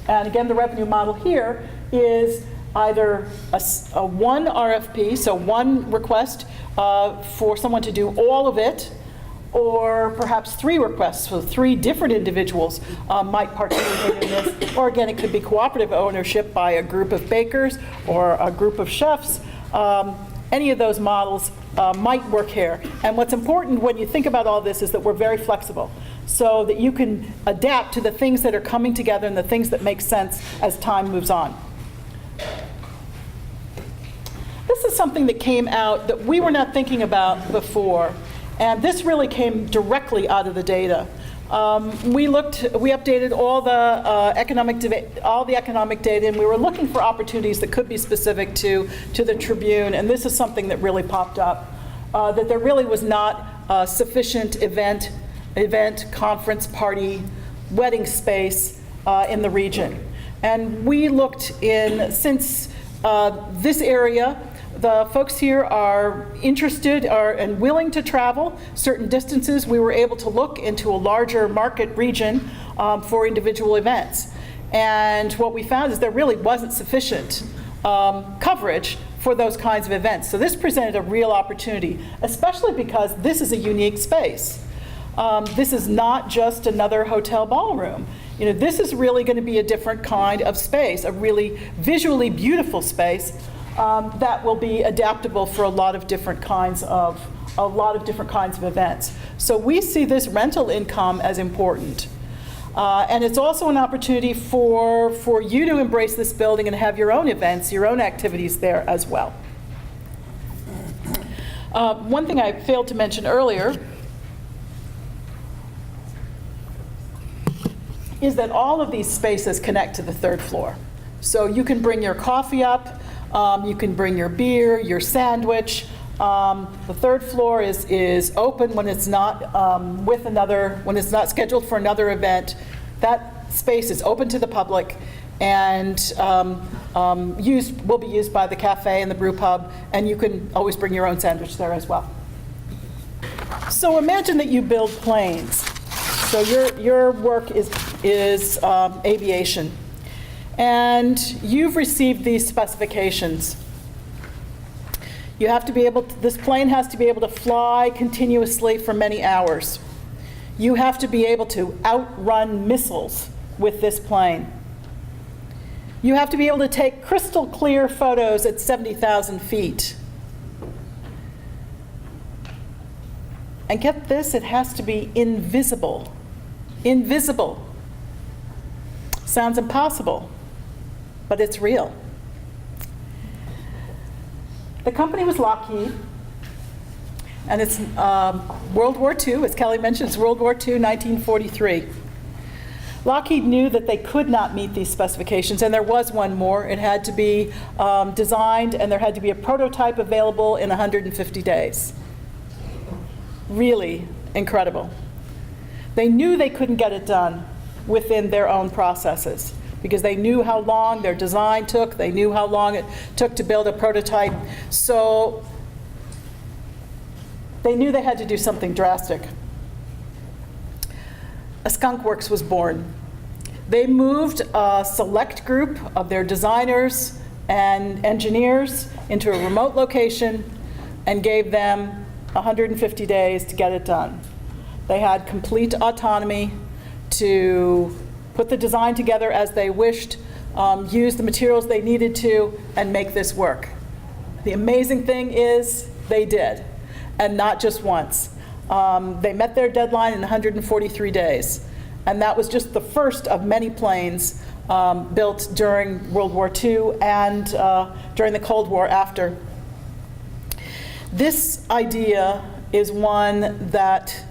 And again, the revenue model here is either a one RFP, so one request for someone to do all of it, or perhaps 3 requests, so 3 different individuals might participate in this. Or again, it could be cooperative ownership by a group of bakers or a group of chefs. Any of those models might work here. And what's important when you think about all this is that we're very flexible, so that you can adapt to the things that are coming together and the things that make sense as time moves on. this is something that came out that we were not thinking about before, and this really came directly out of the data. We updated all the economic data, and we were looking for opportunities that could be specific to the Tribune, and this is something that really popped up, that there really was not sufficient event, conference, party, wedding space in the region. And we looked since this area, the folks here are interested and willing to travel certain distances. We were able to look into a larger market region for individual events. And what we found is there really wasn't sufficient coverage for those kinds of events. So this presented a real opportunity, especially because this is a unique space. This is not just another hotel ballroom. You know, this is really going to be a different kind of space, a really visually beautiful space that will be adaptable for a lot of different kinds of events. So we see this rental income as important. And it's also an opportunity for you to embrace this building and have your own events, your own activities there as well. One thing I failed to mention earlier is that all of these spaces connect to the third floor. So you can bring your coffee up, you can bring your beer, your sandwich. The third floor is open when it's not when it's not scheduled for another event. That space is open to the public and will be used by the Café and the Brewpub, and you can always bring your own sandwich there as well. So imagine that you build planes. So your work is aviation, and you've received these specifications. You have to be able to, this plane has to be able to fly continuously for many hours. You have to be able to outrun missiles with this plane. You have to be able to take crystal clear photos at 70,000 feet. And get this, it has to be invisible. Invisible. Sounds impossible, but it's real. The company was Lockheed, and it's World War II, as Kelly mentioned, it's World War II, 1943. Lockheed knew that they could not meet these specifications, and there was one more. It had to be designed, and there had to be a prototype available in 150 days. Really incredible. They knew they couldn't get it done within their own processes because they knew how long their design took, they knew how long it took to build a prototype, so they knew they had to do something drastic. A Skunk Works was born. They moved a select group of their designers and engineers into a remote location and gave them 150 days to get it done. They had complete autonomy to put the design together as they wished, use the materials they needed to, and make this work. The amazing thing is they did, and not just once. They met their deadline in 143 days, and that was just the first of many planes built during World War II and during the Cold War after. This idea is one that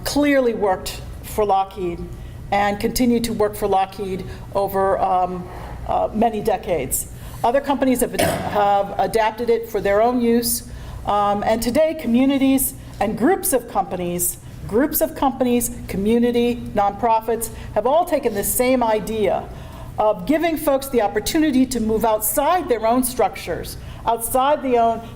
clearly worked for Lockheed and continued to work for Lockheed over many decades. Other companies have adapted it for their own use, and today communities and groups of companies, community, nonprofits, have all taken this same idea of giving folks the opportunity to move outside their own structures, outside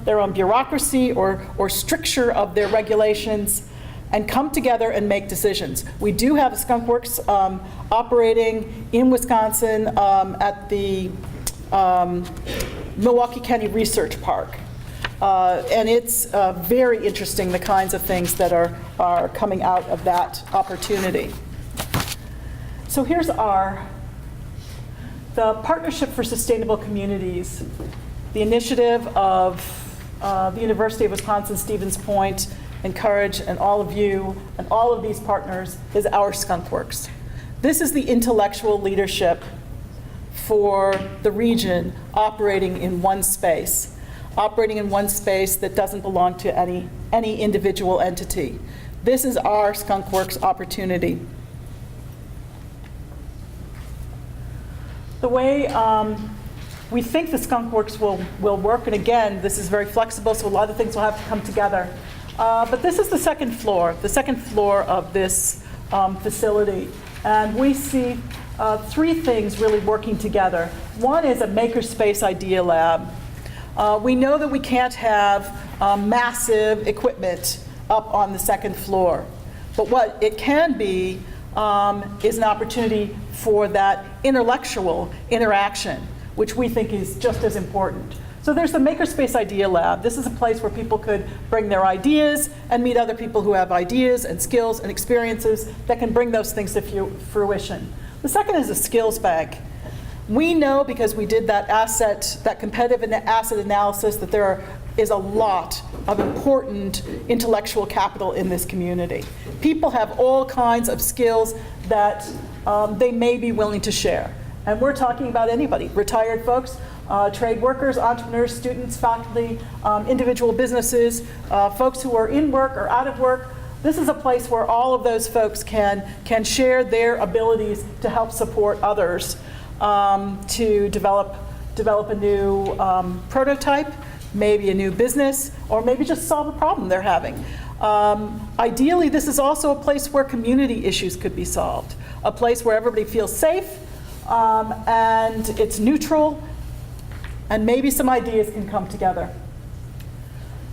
their own bureaucracy or stricture of their regulations, and come together and make decisions. We do have a Skunk Works operating in Wisconsin at the Milwaukee County Research Park. And it's very interesting, the kinds of things that are coming out of that opportunity. So here's the Partnership for Sustainable Communities, the initiative of the University of Wisconsin-Stevens Point, Incourage, and all of you, and all of these partners, is our Skunk Works. This is the intellectual leadership for the region operating in one space. operating in one space that doesn't belong to any individual entity. This is our Skunk Works opportunity. The way we think the Skunk Works will work, and again, this is very flexible, so a lot of things will have to come together. But this is the second floor of this facility. And we see three things really working together. One is a makerspace idea lab. We know that we can't have massive equipment up on the second floor. But what it can be is an opportunity for that intellectual interaction, which we think is just as important. So there's the Makerspace Idea Lab. This is a place where people could bring their ideas and meet other people who have ideas and skills and experiences that can bring those things to fruition. The second is a skills bank. We know, because we did that competitive asset analysis, that there is a lot of important intellectual capital in this community. People have all kinds of skills that they may be willing to share. And we're talking about anybody, retired folks, trade workers, entrepreneurs, students, faculty, individual businesses, folks who are in work or out of work. This is a place where all of those folks can share their abilities to help support others to develop a new prototype, maybe a new business, or maybe just solve a problem they're having. Ideally, this is also a place where community issues could be solved, a place where everybody feels safe, and it's neutral, and maybe some ideas can come together.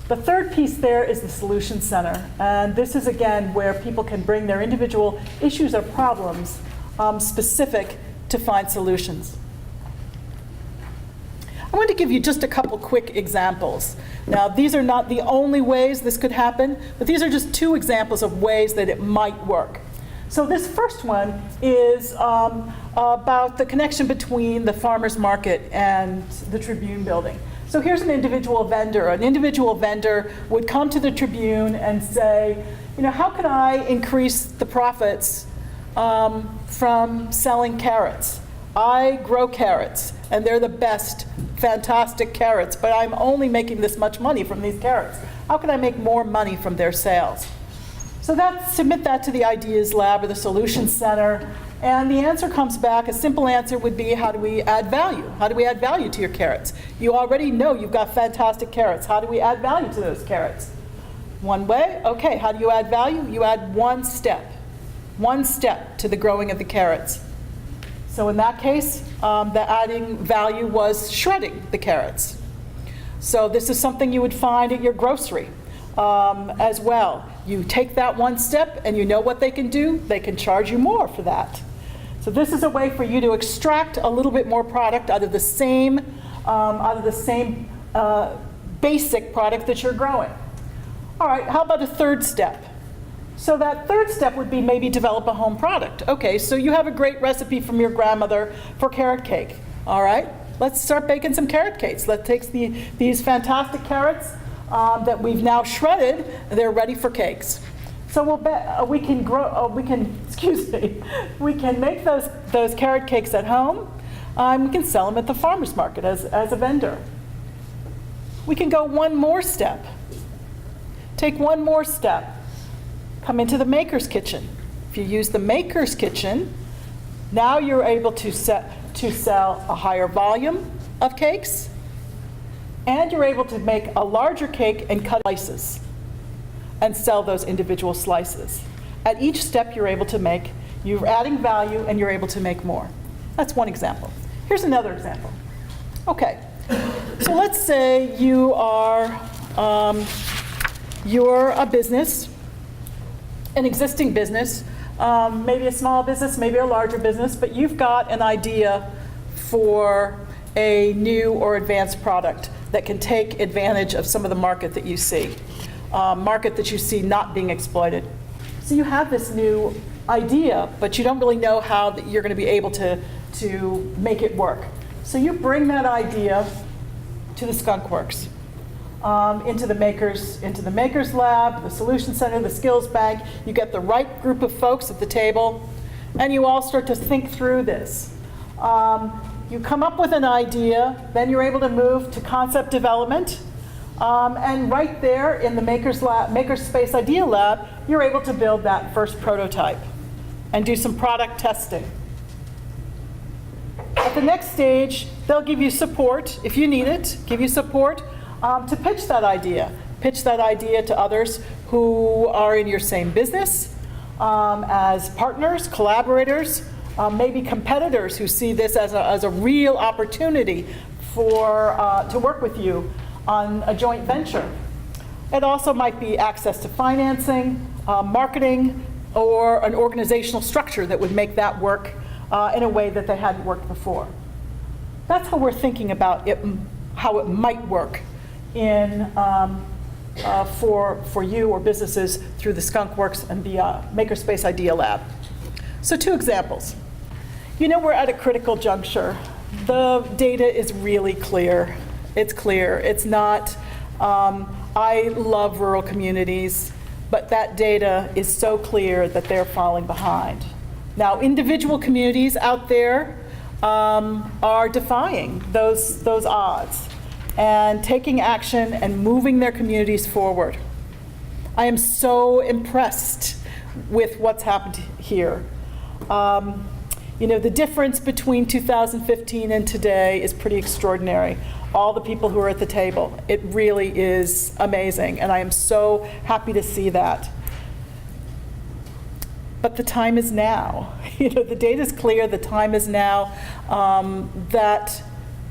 The third piece there is the Solution Center, and this is, again, where people can bring their individual issues or problems specific to find solutions. I want to give you just a couple quick examples. Now, these are not the only ways this could happen, but these are just two examples of ways that it might work. So this first one is about the connection between the farmers market and the Tribune building. So here's an individual vendor. An individual vendor would come to the Tribune and say, how can I increase the profits from selling carrots? I grow carrots, and they're the best, fantastic carrots, but I'm only making this much money from these carrots. How can I make more money from their sales? So submit that to the Ideas Lab or the Solutions Center, and the answer comes back. A simple answer would be, how do we add value? How do we add value to your carrots? You already know you've got fantastic carrots. How do we add value to those carrots? One way, okay, how do you add value? You add one step to the growing of the carrots. So in that case, the adding value was shredding the carrots. So this is something you would find at your grocery as well. You take that one step and you know what they can do. They can charge you more for that. So this is a way for you to extract a little bit more product out of the same basic product that you're growing. All right, how about a third step? So that third step would be maybe develop a home product. Okay, so you have a great recipe from your grandmother for carrot cake. All right, let's start baking some carrot cakes. Let's take these fantastic carrots that we've now shredded, and they're ready for cakes. So we can make those carrot cakes at home. We can sell them at the farmer's market as a vendor. We can go one more step. Take one more step. Come into the maker's kitchen. If you use the maker's kitchen, now you're able to sell a higher volume of cakes, and you're able to make a larger cake and cut slices and sell those individual slices. At each step you're adding value and you're able to make more. That's one example. Here's another example. Okay, so let's say you're a business, an existing business, maybe a small business, maybe a larger business, but you've got an idea for a new or advanced product that can take advantage of some of the market that you see not being exploited. So you have this new idea, but you don't really know how you're going to be able to make it work. So you bring that idea to the Skunk Works, into the Makers Lab, the Solution Center, the Skills Bank. You get the right group of folks at the table, and you all start to think through this. You come up with an idea, then you're able to move to concept development, And right there in the Makerspace Idea Lab, you're able to build that first prototype and do some product testing. At the next stage, they'll give you support, if you need it, give you support to pitch that idea. Pitch that idea to others who are in your same business, as partners, collaborators, maybe competitors who see this as a real opportunity to work with you on a joint venture. It also might be access to financing, marketing, or an organizational structure that would make that work in a way that they hadn't worked before. That's how we're thinking about it, how it might work for you or businesses through the Skunk Works and the Makerspace Idea Lab. So 2 examples. You know, we're at a critical juncture. The data is really clear. It's clear. It's not, I love rural communities, but that data is so clear that they're falling behind. Now, individual communities out there are defying those odds and taking action and moving their communities forward. I am so impressed with what's happened here. You know, the difference between 2015 and today is pretty extraordinary. All the people who are at the table, it really is amazing, and I am so happy to see that. But the time is now. You know, the data is clear, the time is now, that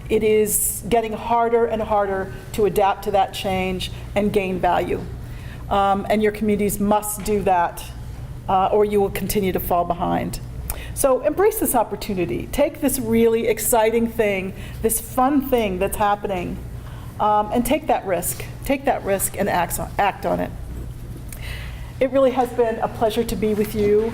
it is getting harder and harder to adapt to that change and gain value. And your communities must do that, or you will continue to fall behind. So embrace this opportunity. Take this really exciting thing, this fun thing that's happening, and take that risk. Take that risk and act on it. It really has been a pleasure to be with you.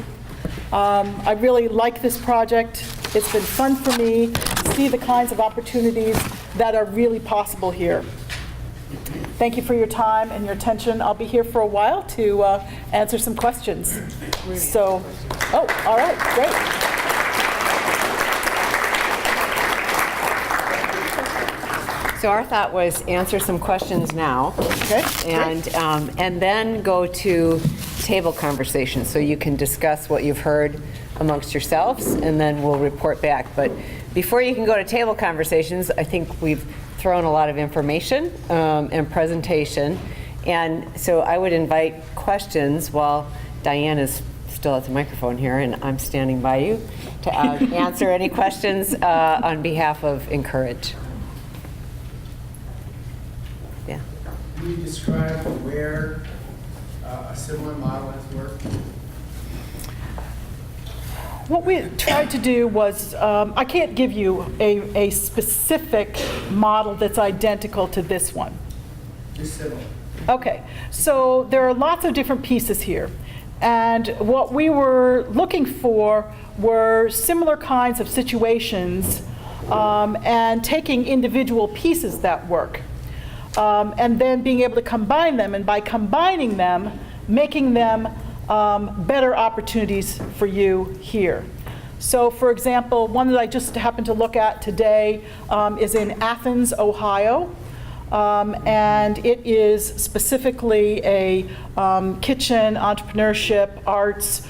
I really like this project. It's been fun for me to see the kinds of opportunities that are really possible here. Thank you for your time and your attention. I'll be here for a while to answer some questions. So, all right, great. So our thought was answer some questions now, Okay, and then go to table conversation so you can discuss what you've heard amongst yourselves, and then we'll report back. But before you can go to table conversations, I think we've thrown a lot of information and presentation, and so I would invite questions while Diane is still at the microphone here, and I'm standing by you to answer any questions on behalf of Incourage. Yeah. Can you describe where a similar model has worked? What we tried to do was, I can't give you a specific model that's identical to this one. Just similar. Okay, so there are lots of different pieces here. And what we were looking for were similar kinds of situations and taking individual pieces that work. And then being able to combine them, and by combining them, making them better opportunities for you here. So for example, one that I just happened to look at today is in Athens, Ohio. And it is specifically a kitchen, entrepreneurship, arts.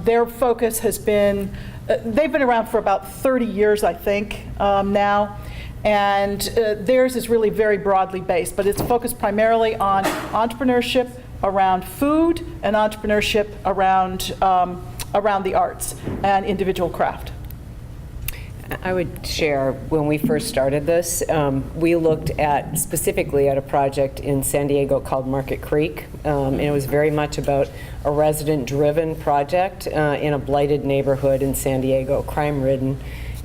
Their focus has been, they've been around for about 30 years, I think, now. And theirs is really very broadly based, but it's focused primarily on entrepreneurship around food and entrepreneurship around, around the arts and individual craft. I would share, when we first started this, we looked at specifically at a project in San Diego called Market Creek, and it was very much about a resident-driven project in a blighted neighborhood in San Diego, crime-ridden,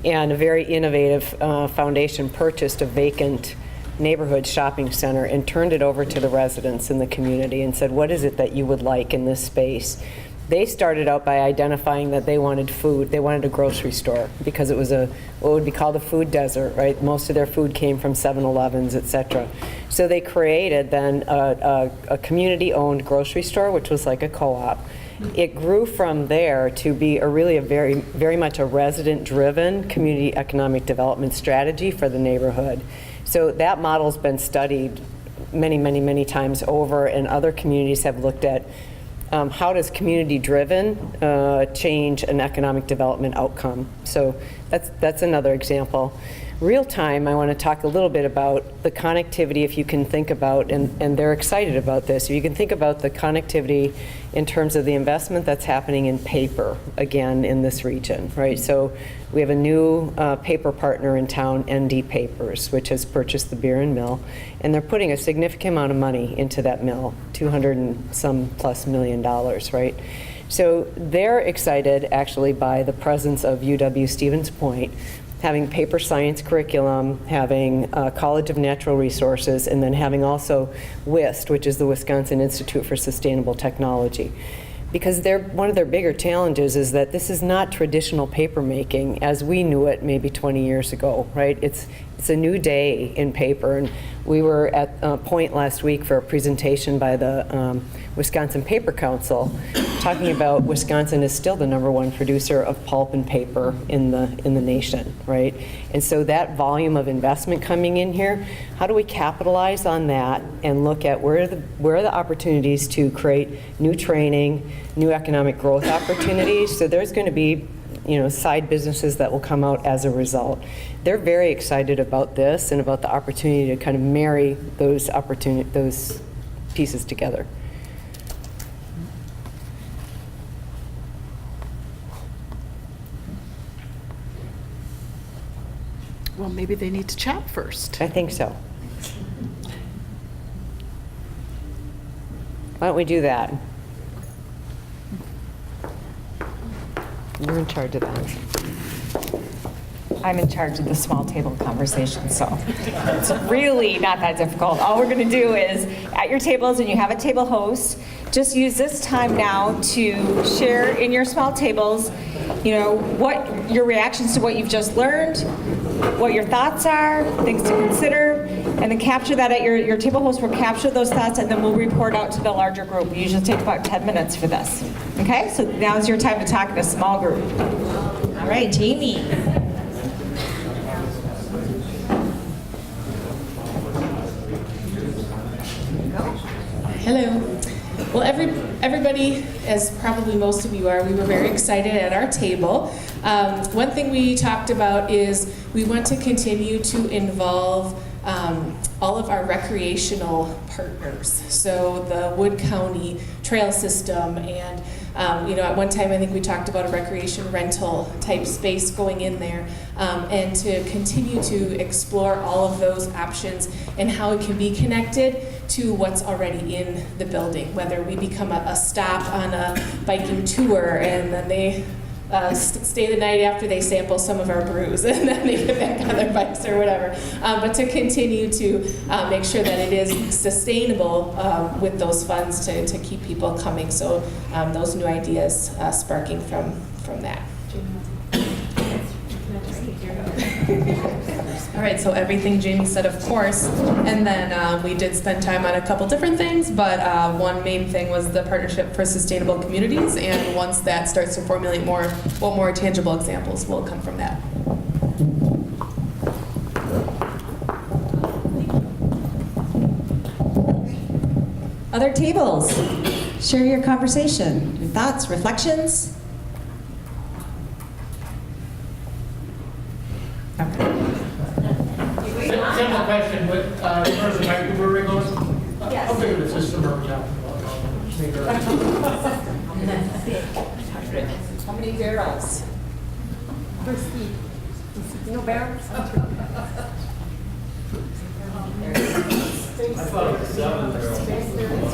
and a very innovative foundation purchased a vacant neighborhood shopping center and turned it over to the residents in the community and said, what is it that you would like in this space? They started out by identifying that they wanted food. They wanted a grocery store because it was what would be called a food desert, right? Most of their food came from 7-Elevens, et cetera. So they created then a community-owned grocery store, which was like a co-op. It grew from there to be a very, very much a resident-driven community economic development strategy for the neighborhood. So that model's been studied many, many, many times over, and other communities have looked at how does community-driven change an economic development outcome. So that's another example. Real time, I want to talk a little bit about the connectivity, if you can think about, and they're excited about this, if you can think about the connectivity in terms of the investment that's happening in paper, again, in this region, right? So we have a new paper partner in town, ND Papers, which has purchased the beer and mill, and they're putting a significant amount of money into that mill, $200 and some plus million, right? So they're excited, actually, by the presence of UW Stevens Point, having paper science curriculum, having College of Natural Resources, and then having also WIST, which is the Wisconsin Institute for Sustainable Technology. Because one of their bigger challenges is that this is not traditional paper making as we knew it maybe 20 years ago, right? It's a new day in paper, and we were at a Point last week for a presentation by the Wisconsin Paper Council, talking about Wisconsin is still the #1 producer of pulp and paper in the nation, right? And so that volume of investment coming in here, how do we capitalize on that and look at where are the opportunities to create new training, new economic growth opportunities? So there's going to be, side businesses that will come out as a result. They're very excited about this and about the opportunity to kind of marry those pieces together. Well, maybe they need to chat first. I think so. Why don't we do that? You're in charge of that. I'm in charge of the small table conversation, so it's really not that difficult. All we're going to do is, at your tables, and you have a table host, just use this time now to share in your small tables, what your reactions to what you've just learned, what your thoughts are, things to consider, and then capture that at your table host will capture those thoughts, and then we'll report out to the larger group. We usually take about 10 minutes for this. Okay, so now is your time to talk in a small group. All right, Jamie. Hello. Well, everybody, as probably most of you are, we were very excited at our table. One thing we talked about is we want to continue to involve all of our recreational partners. So the Wood County Trail System, and at one time I think we talked about a recreation rental type space going in there, and to continue to explore all of those options and how it can be connected to what's already in the building, whether we become a stop on a biking tour and then they stay the night after they sample some of our brews and then they get back on their bikes or whatever. But to continue to make sure that it is sustainable with those funds to keep people coming. So those new ideas sparking from that. All right, so everything Jamie said, of course, and then we did spend time on a couple different things, but one main thing was the Partnership for Sustainable Communities, and once that starts to formulate more, what more tangible examples will come from that. Other tables, share your conversation, your thoughts, reflections. Simple question, as far as the Micro-Brewery goes, how big of a system are we talking about? How many barrels? No barrels? I thought it was 7 barrels.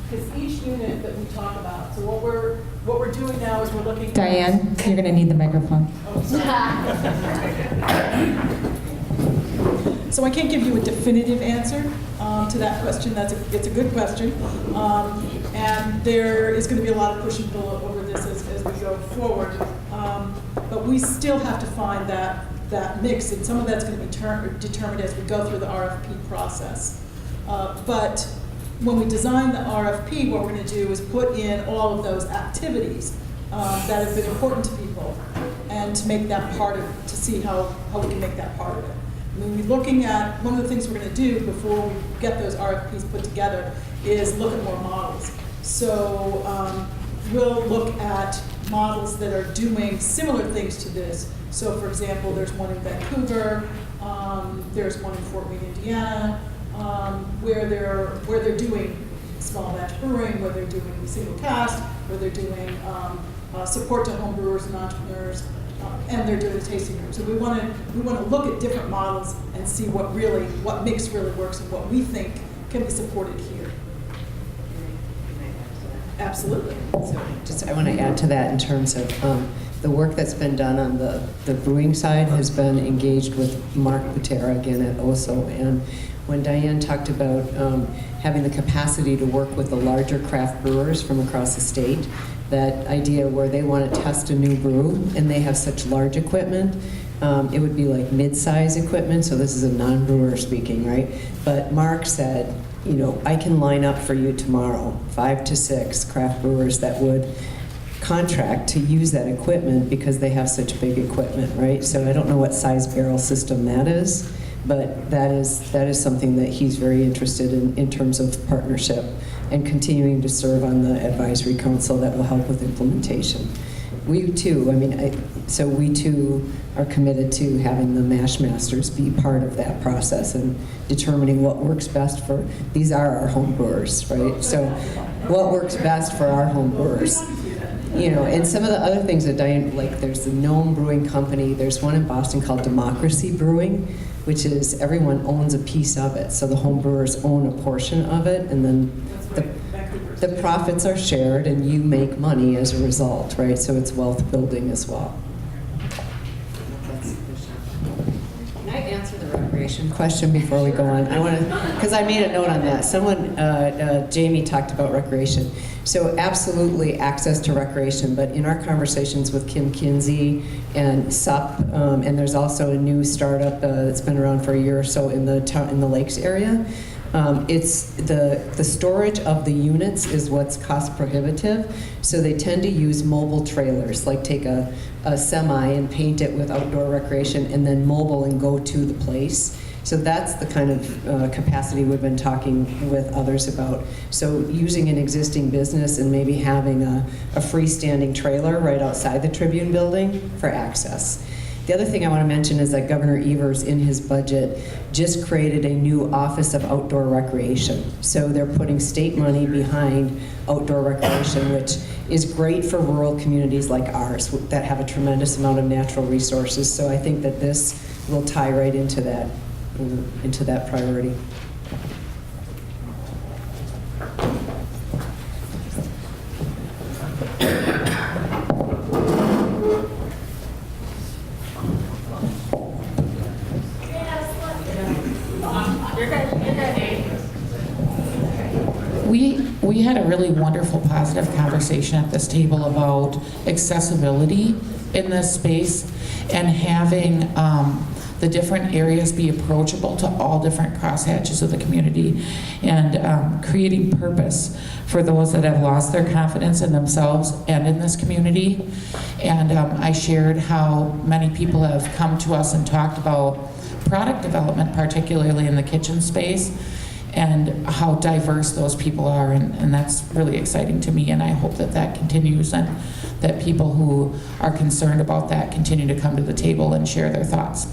Because each unit that we talk about, so what we're doing now is we're looking. Diane, you're going to need the microphone. So I can't give you a definitive answer to that question. It's a good question. And there is going to be a lot of push and pull over this as we go forward. But we still have to find that mix, and some of that's going to be determined as we go through the RFP process. But when we design the RFP, what we're going to do is put in all of those activities that have been important to people. and to make that part of, to see how we can make that part of it. I mean, we're looking at, one of the things we're going to do before we get those RFPs put together is look at more models. So we'll look at models that are doing similar things to this. So for example, there's one in Vancouver, there's one in Fort Wayne, Indiana, where they're doing small batch brewing, where they're doing single cask, where they're doing support to home brewers and entrepreneurs, and they're doing the tasting room. So we want to look at different models and see what mix really works and what we think can be supported here. Absolutely. So I want to add to that in terms of the work that's been done on the brewing side has been engaged with Mark Butera again at OSO. And when Diane talked about having the capacity to work with the larger craft brewers from across the state, that idea where they want to test a new brew and they have such large equipment, it would be like mid-size equipment, so this is a non-brewer speaking, right? But Mark said, you know, I can line up for you tomorrow 5 to 6 craft brewers that would contract to use that equipment because they have such big equipment, right? So I don't know what size barrel system that is, but that is something that he's very interested in terms of partnership and continuing to serve on the advisory council that will help with implementation. We too, so we too are committed to having the mash masters be part of that process and determining what works best for, these are our home brewers, right? So what works best for our home brewers. You know, and some of the other things that Diane, like there's the Gnome Brewing Company, there's one in Boston called Democracy Brewing, which is everyone owns a piece of it. So the home brewers own a portion of it, and then the profits are shared and you make money as a result, right? So it's wealth building as well. Can I answer the recreation question before we go on? I want to, because I made a note on that. Someone, Jamie talked about recreation. So absolutely access to recreation, but in our conversations with Kim Kinsey and SUP, and there's also a new startup that's been around for a year or so in the Lakes area. It's the storage of the units is what's cost prohibitive. So they tend to use mobile trailers, like take a semi and paint it with outdoor recreation and then mobile and go to the place. So that's the kind of capacity we've been talking with others about. So using an existing business and maybe having a freestanding trailer right outside the Tribune building for access. The other thing I want to mention is that Governor Evers, in his budget, just created a new Office of Outdoor Recreation. So they're putting state money behind outdoor recreation, which is great for rural communities like ours that have a tremendous amount of natural resources. So I think that this will tie right into that priority. We had a really wonderful, positive conversation at this table about accessibility in this space and having the different areas be approachable to all different crosshatches of the community and creating purpose for those that have lost their confidence in themselves and in this community. And I shared how many people have come to us and talked about product development, particularly in the kitchen space, and how diverse those people are, and that's really exciting to me, and I hope that that continues and that people who are concerned about that continue to come to the table and share their thoughts.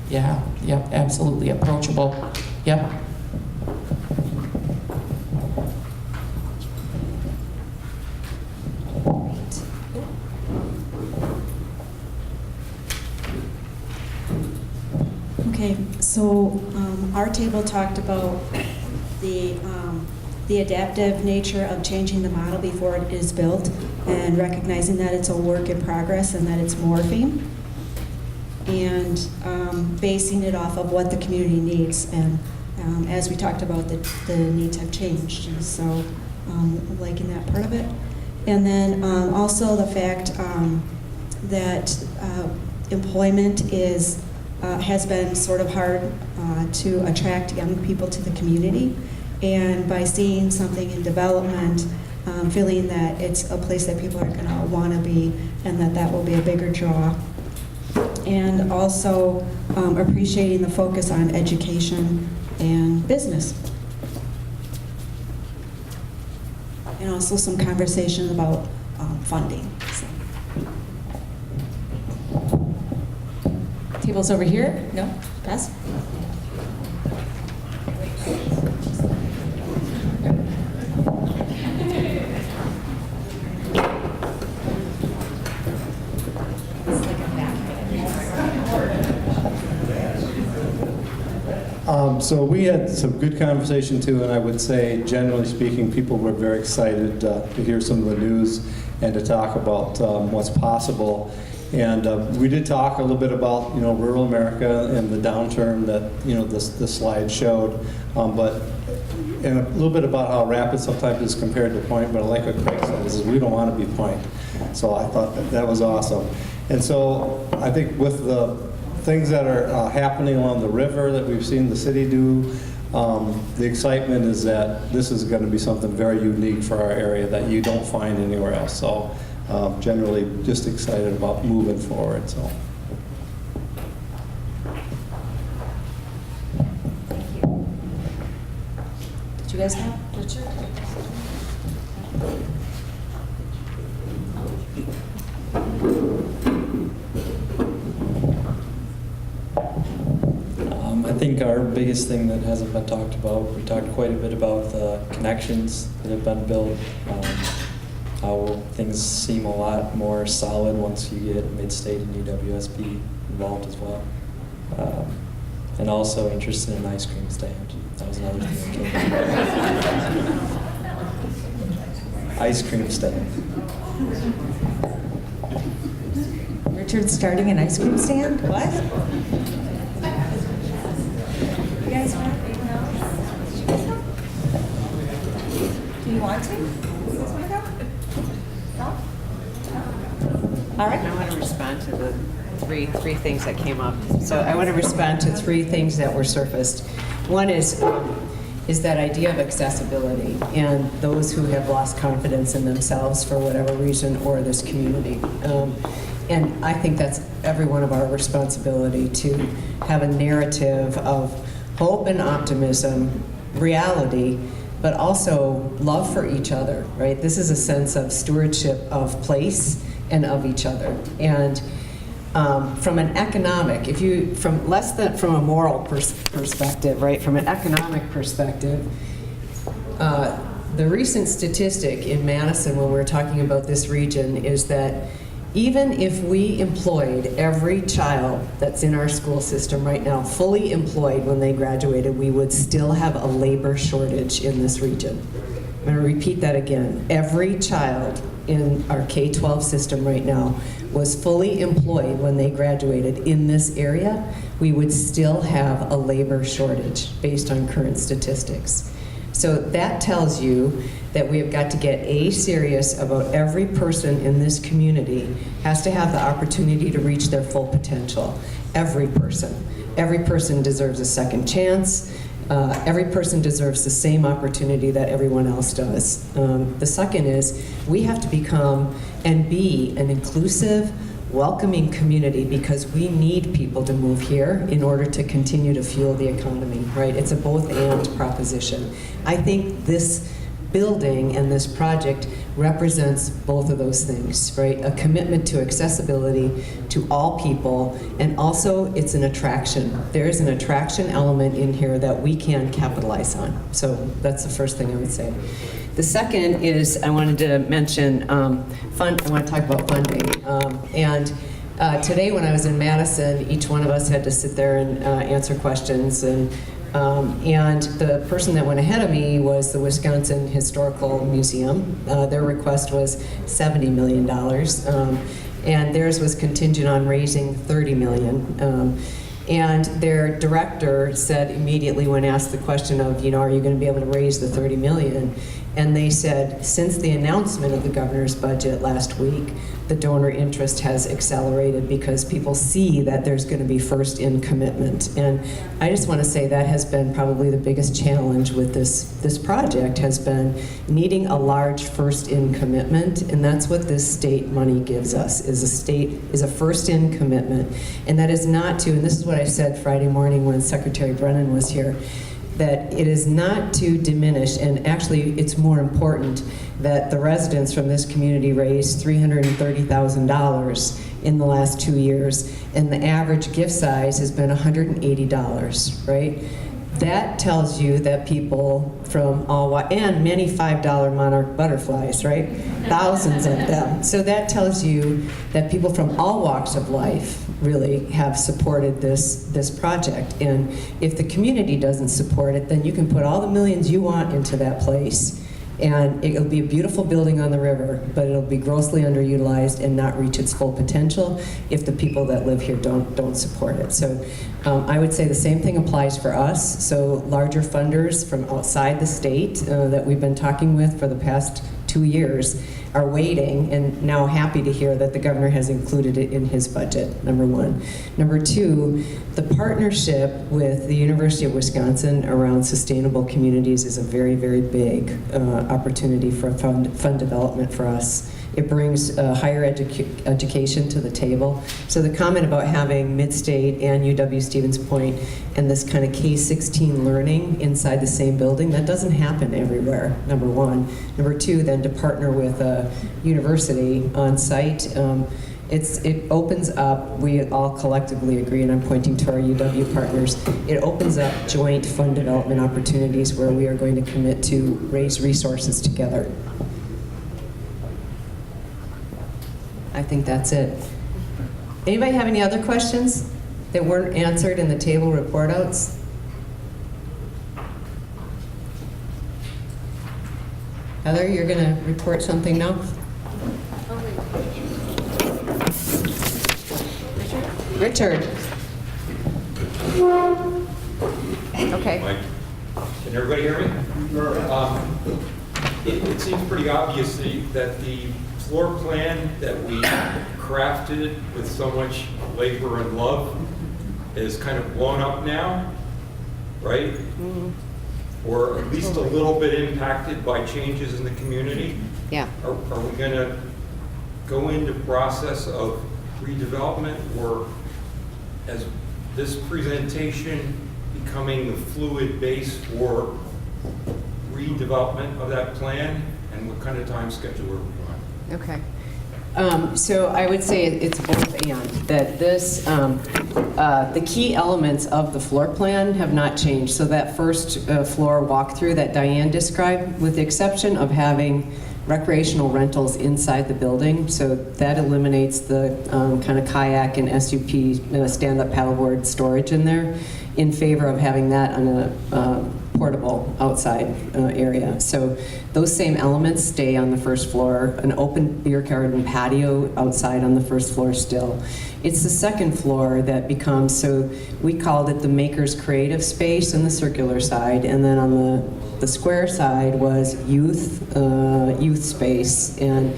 Yeah, yep, absolutely approachable, yep. Okay, so our table talked about the adaptive nature of changing the model before it is built and recognizing that it's a work in progress and that it's morphing and basing it off of what the community needs. And as we talked about, the needs have changed, and so liking that part of it. And then also the fact that employment has been sort of hard to attract young people to the community, and by seeing something in development feeling that it's a place that people are going to want to be, and that will be a bigger draw. And also appreciating the focus on education and business. And also some conversation about funding. So. Tables over here? No? Pass? So we had some good conversation too, and I would say, generally speaking, people were very excited to hear some of the news and to talk about what's possible. And we did talk a little bit about, rural America and the downturn that, the slide showed, and a little bit about how Rapid sometimes is compared to Point, but I like what Craig said, is we don't want to be Point. So I thought that was awesome. And so I think with the things that are happening along the river that we've seen the city do, the excitement is that this is going to be something very unique for our area that you don't find anywhere else. So generally just excited about moving forward. So. Thank you. Did you guys have Richard? I think our biggest thing that hasn't been talked about, we talked quite a bit about the connections that have been built, how things seem a lot more solid once you get Mid-State and UWSP involved as well. And also interested in ice cream stand. That was another thing that came up. Ice cream stand. Richard's starting an ice cream stand? What? You guys want anyone else? Do you want to? You guys want to go? No? No? All right. I want to respond to the three things that came up. So I want to respond to three things that were surfaced. One is that idea of accessibility and those who have lost confidence in themselves for whatever reason or this community. And I think that's every one of our responsibility to have a narrative of hope and optimism, reality, but also love for each other, right? This is a sense of stewardship of place and of each other. And from an economic, from a moral perspective, right? From an economic perspective, the recent statistic in Madison when we're talking about this region is that even if we employed every child that's in our school system right now, fully employed when they graduated, we would still have a labor shortage in this region. I'm going to repeat that again. Every child in our K-12 system right now was fully employed when they graduated in this area, we would still have a labor shortage based on current statistics. So that tells you that we have got to get serious about every person in this community has to have the opportunity to reach their full potential. Every person. Every person deserves a second chance. Every person deserves the same opportunity that everyone else does. The second is we have to become and be an inclusive, welcoming community because we need people to move here in order to continue to fuel the economy, right? It's a both and proposition. I think this building and this project represents both of those things, right? A commitment to accessibility to all people, and also it's an attraction. There is an attraction element in here that we can capitalize on. So that's the first thing I would say. The second is I wanted to mention I want to talk about funding. Today when I was in Madison, each one of us had to sit there and answer questions, and the person that went ahead of me was the Wisconsin Historical Museum. Their request was $70 million, and theirs was contingent on raising $30 million. And their director said immediately when asked the question of, are you going to be able to raise the $30 million? And they said, since the announcement of the governor's budget last week, the donor interest has accelerated because people see that there's going to be first-in commitment. And I just want to say that has been probably the biggest challenge with this project, has been needing a large first-in commitment, and that's what this state money gives us, is a first-in commitment. And that is not to, and this is what I said Friday morning when Secretary Brennan was here, that it is not to diminish, and actually it's more important, that the residents from this community raised $330,000 in the last 2 years, and the average gift size has been $180, right? That tells you that people from all, and many $5 monarch butterflies, right? Thousands of them. So that tells you that people from all walks of life really have supported this project. And if the community doesn't support it, then you can put all the millions you want into that place, and it'll be a beautiful building on the river, but it'll be grossly underutilized and not reach its full potential if the people that live here don't support it. So I would say the same thing applies for us. So larger funders from outside the state that we've been talking with for the past 2 years are waiting and now happy to hear that the governor has included it in his budget, number one. Number two, the partnership with the University of Wisconsin around sustainable communities is a very, very big opportunity for fund development for us. It brings higher education to the table. So the comment about having Mid-State and UW-Stevens Point and this kind of K-16 learning inside the same building, that doesn't happen everywhere, number one. Number two, then to partner with a university on site, it opens up, we all collectively agree, and I'm pointing to our UW partners, it opens up joint fund development opportunities where we are going to commit to raise resources together. I think that's it. Anybody have any other questions that weren't answered in the table report outs? Heather, you're going to report something now? Richard. Okay. Mike, can everybody hear me? It seems pretty obvious that the floor plan that we crafted with so much labor and love is kind of blown up now, right? Mm-hmm. Or at least a little bit impacted by changes in the community. Yeah. Are we going to go into process of redevelopment, or as this presentation becoming the fluid base for redevelopment of that plan, and what kind of time schedule are we on? Okay. So I would say it's both and, that this, the key elements of the floor plan have not changed. So that first floor walkthrough that Diane described, with the exception of having recreational rentals inside the building, so that eliminates the kind of kayak and SUP stand-up paddleboard storage in there, in favor of having that on a portable outside area. So those same elements stay on the first floor, an open beer garden patio outside on the first floor still. It's the second floor that becomes, so we called it the maker's creative space on the circular side, and then on the square side was youth space. And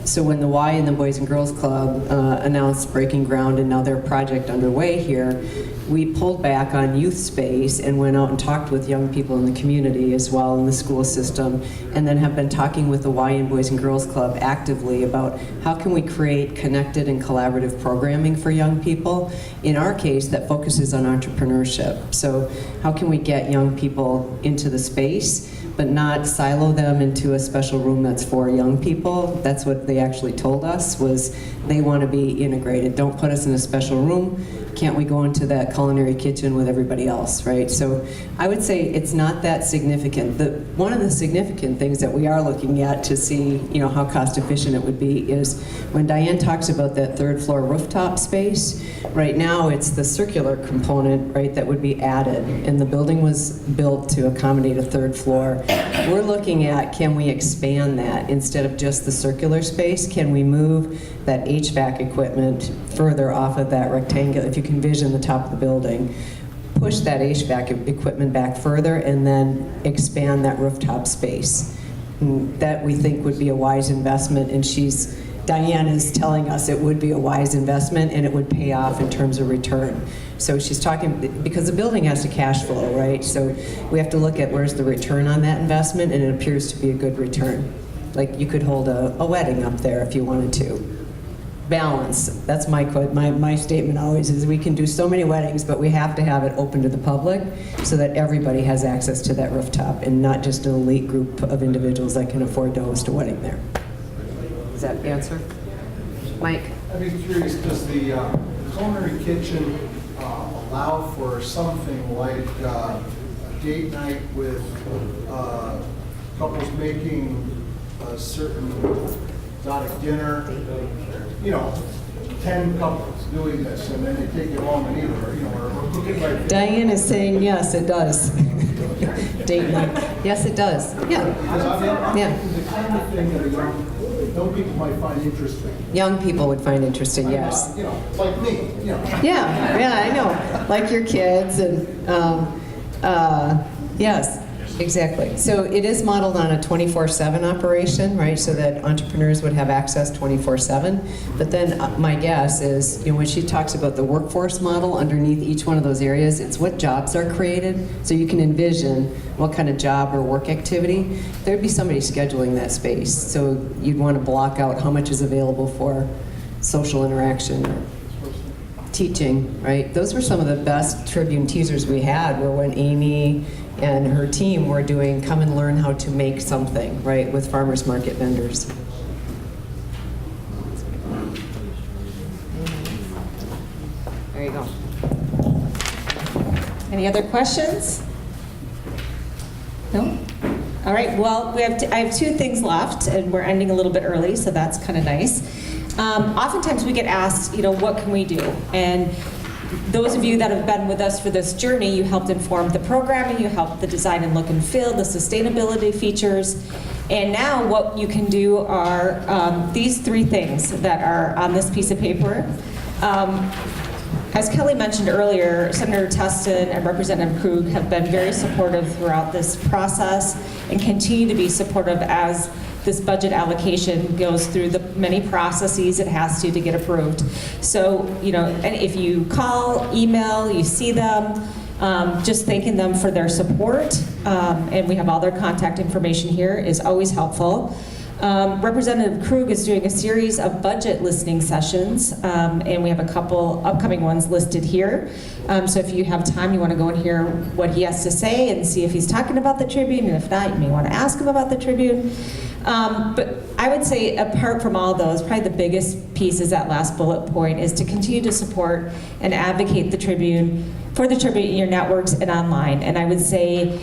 so when the Y and the Boys and Girls Club announced breaking ground and now their project underway here, we pulled back on youth space and went out and talked with young people in the community as well in the school system, and then have been talking with the Y and Boys and Girls Club actively about how can we create connected and collaborative programming for young people, in our case that focuses on entrepreneurship. So how can we get young people into the space but not silo them into a special room that's for young people? That's what they actually told us, was they want to be integrated. Don't put us in a special room. Can't we go into that culinary kitchen with everybody else, right? So I would say it's not that significant. One of the significant things that we are looking at to see, how cost efficient it would be is when Diane talks about that third floor rooftop space. Right now, it's the circular component, right, that would be added, and the building was built to accommodate a third floor. We're looking at, can we expand that instead of just the circular space? Can we move that HVAC equipment further off of that rectangle? If you can vision the top of the building, push that HVAC equipment back further and then expand that rooftop space. That we think would be a wise investment, and Diane is telling us it would be a wise investment and it would pay off in terms of return. So she's talking, because the building has to cash flow, right? So we have to look at where's the return on that investment, and it appears to be a good return. Like you could hold a wedding up there if you wanted to. Balance, that's my statement always, is we can do so many weddings, but we have to have it open to the public so that everybody has access to that rooftop and not just an elite group of individuals that can afford to host a wedding there. Does that answer? Mike? I'd be curious, does the culinary kitchen allow for something like a date night with couples making a certain exotic dinner? 10 couples doing this, and then they take it home and eat it, or cook it right. Diane is saying yes, it does. Date night. Yes, it does. Yeah. Yeah. The kind of thing that young people might find interesting. Young people would find interesting, yes. Like me. Yeah, I know. Like your kids, and yes. Exactly. So it is modeled on a 24/7 operation, right? So that entrepreneurs would have access 24/7. But then my guess is, when she talks about the workforce model underneath each one of those areas, it's what jobs are created. So you can envision what kind of job or work activity. There'd be somebody scheduling that space. So you'd want to block out how much is available for social interaction, teaching, right? Those were some of the best Tribune teasers we had, were when Amy and her team were doing come and learn how to make something, right, with farmers market vendors. There you go. Any other questions? No? All right, well, I have two things left, and we're ending a little bit early, so that's kind of nice. Oftentimes we get asked, what can we do? And those of you that have been with us for this journey, you helped inform the programming, you helped the design and look and feel, the sustainability features, and now what you can do are these three things that are on this piece of paper. As Kelly mentioned earlier, Senator Tustin and Representative Krug have been very supportive throughout this process and continue to be supportive as this budget allocation goes through the many processes it has to get approved. So, and if you call, email, you see them, just thanking them for their support, and we have all their contact information here, is always helpful. Representative Krug is doing a series of budget listening sessions, and we have a couple upcoming ones listed here. So if you have time, you want to go and hear what he has to say and see if he's talking about the Tribune, and if not, you may want to ask him about the Tribune. But I would say, apart from all those, probably the biggest piece is that last bullet point, is to continue to support and advocate the Tribune, for the Tribune in your networks and online. And I would say,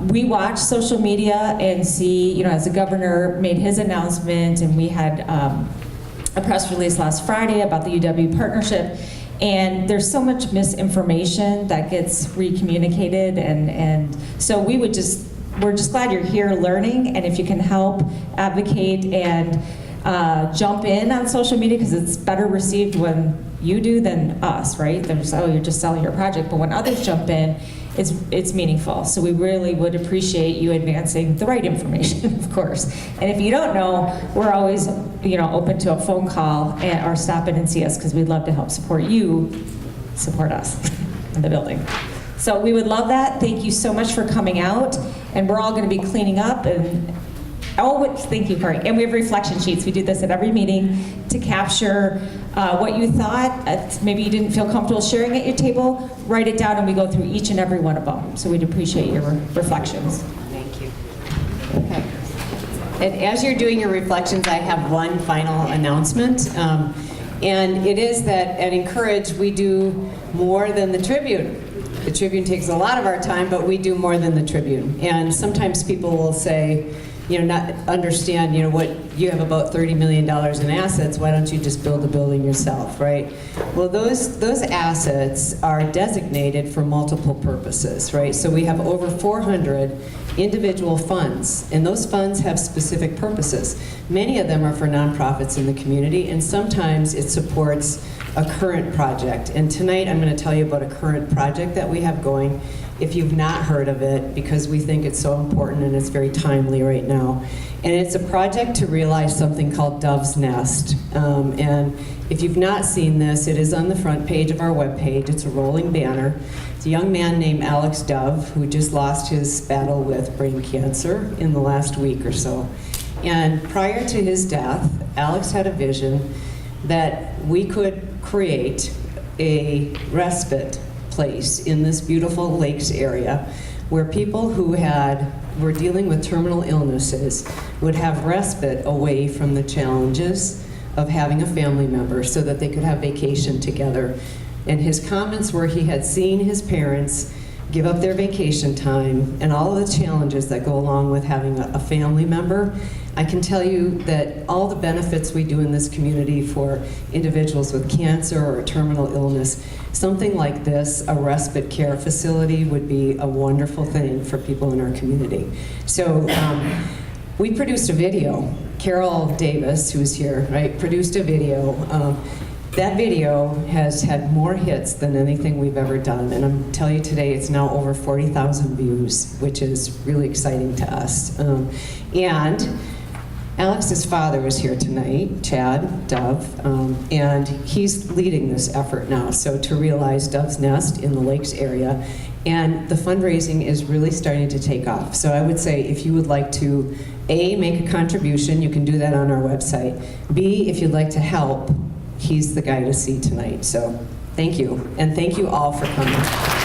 we watch social media and see, as the governor made his announcement, and we had a press release last Friday about the UW partnership, and there's so much misinformation that gets recommunicated, and so we're just glad you're here learning, and if you can help advocate and jump in on social media, because it's better received when you do than us, right? There's, you're just selling your project, but when others jump in, it's meaningful. So we really would appreciate you advancing the right information, of course. And if you don't know, we're always, open to a phone call or stop in and see us, because we'd love to help support you, support us in the building. So we would love that. Thank you so much for coming out. And we're all going to be cleaning up and thank you, Corey. And we have reflection sheets. We do this at every meeting to capture what you thought. Maybe you didn't feel comfortable sharing at your table. Write it down, and we go through each and every one of them. So we'd appreciate your reflections. Thank you. Okay. And as you're doing your reflections, I have one final announcement. And it is that at Incourage, we do more than the Tribune. The Tribune takes a lot of our time, but we do more than the Tribune. And sometimes people will say, not understand, what you have about $30 million in assets, why don't you just build a building yourself, right? Well, those assets are designated for multiple purposes, right? So we have over 400 individual funds, and those funds have specific purposes. Many of them are for nonprofits in the community, and sometimes it supports a current project. And tonight I'm going to tell you about a current project that we have going, if you've not heard of it, because we think it's so important and it's very timely right now. And it's a project to realize something called Dove's Nest. And if you've not seen this, it is on the front page of our webpage. It's a rolling banner. It's a young man named Alex Dove who just lost his battle with brain cancer in the last week or so. And prior to his death, Alex had a vision that we could create a respite place in this beautiful lakes area where people who were dealing with terminal illnesses would have respite away from the challenges of having a family member so that they could have vacation together. And his comments were he had seen his parents give up their vacation time and all of the challenges that go along with having a family member. I can tell you that all the benefits we do in this community for individuals with cancer or a terminal illness, something like this, a respite care facility, would be a wonderful thing for people in our community. So we produced a video. Carol Davis, who's here, right, produced a video. That video has had more hits than anything we've ever done, and I'm telling you today it's now over 40,000 views, which is really exciting to us. And Alex's father is here tonight, Chad Dove, and he's leading this effort now, so to realize Dove's Nest in the Lakes area. And the fundraising is really starting to take off. So I would say if you would like to, A, make a contribution, you can do that on our website. B, if you'd like to help, he's the guy to see tonight. So thank you, and thank you all for coming.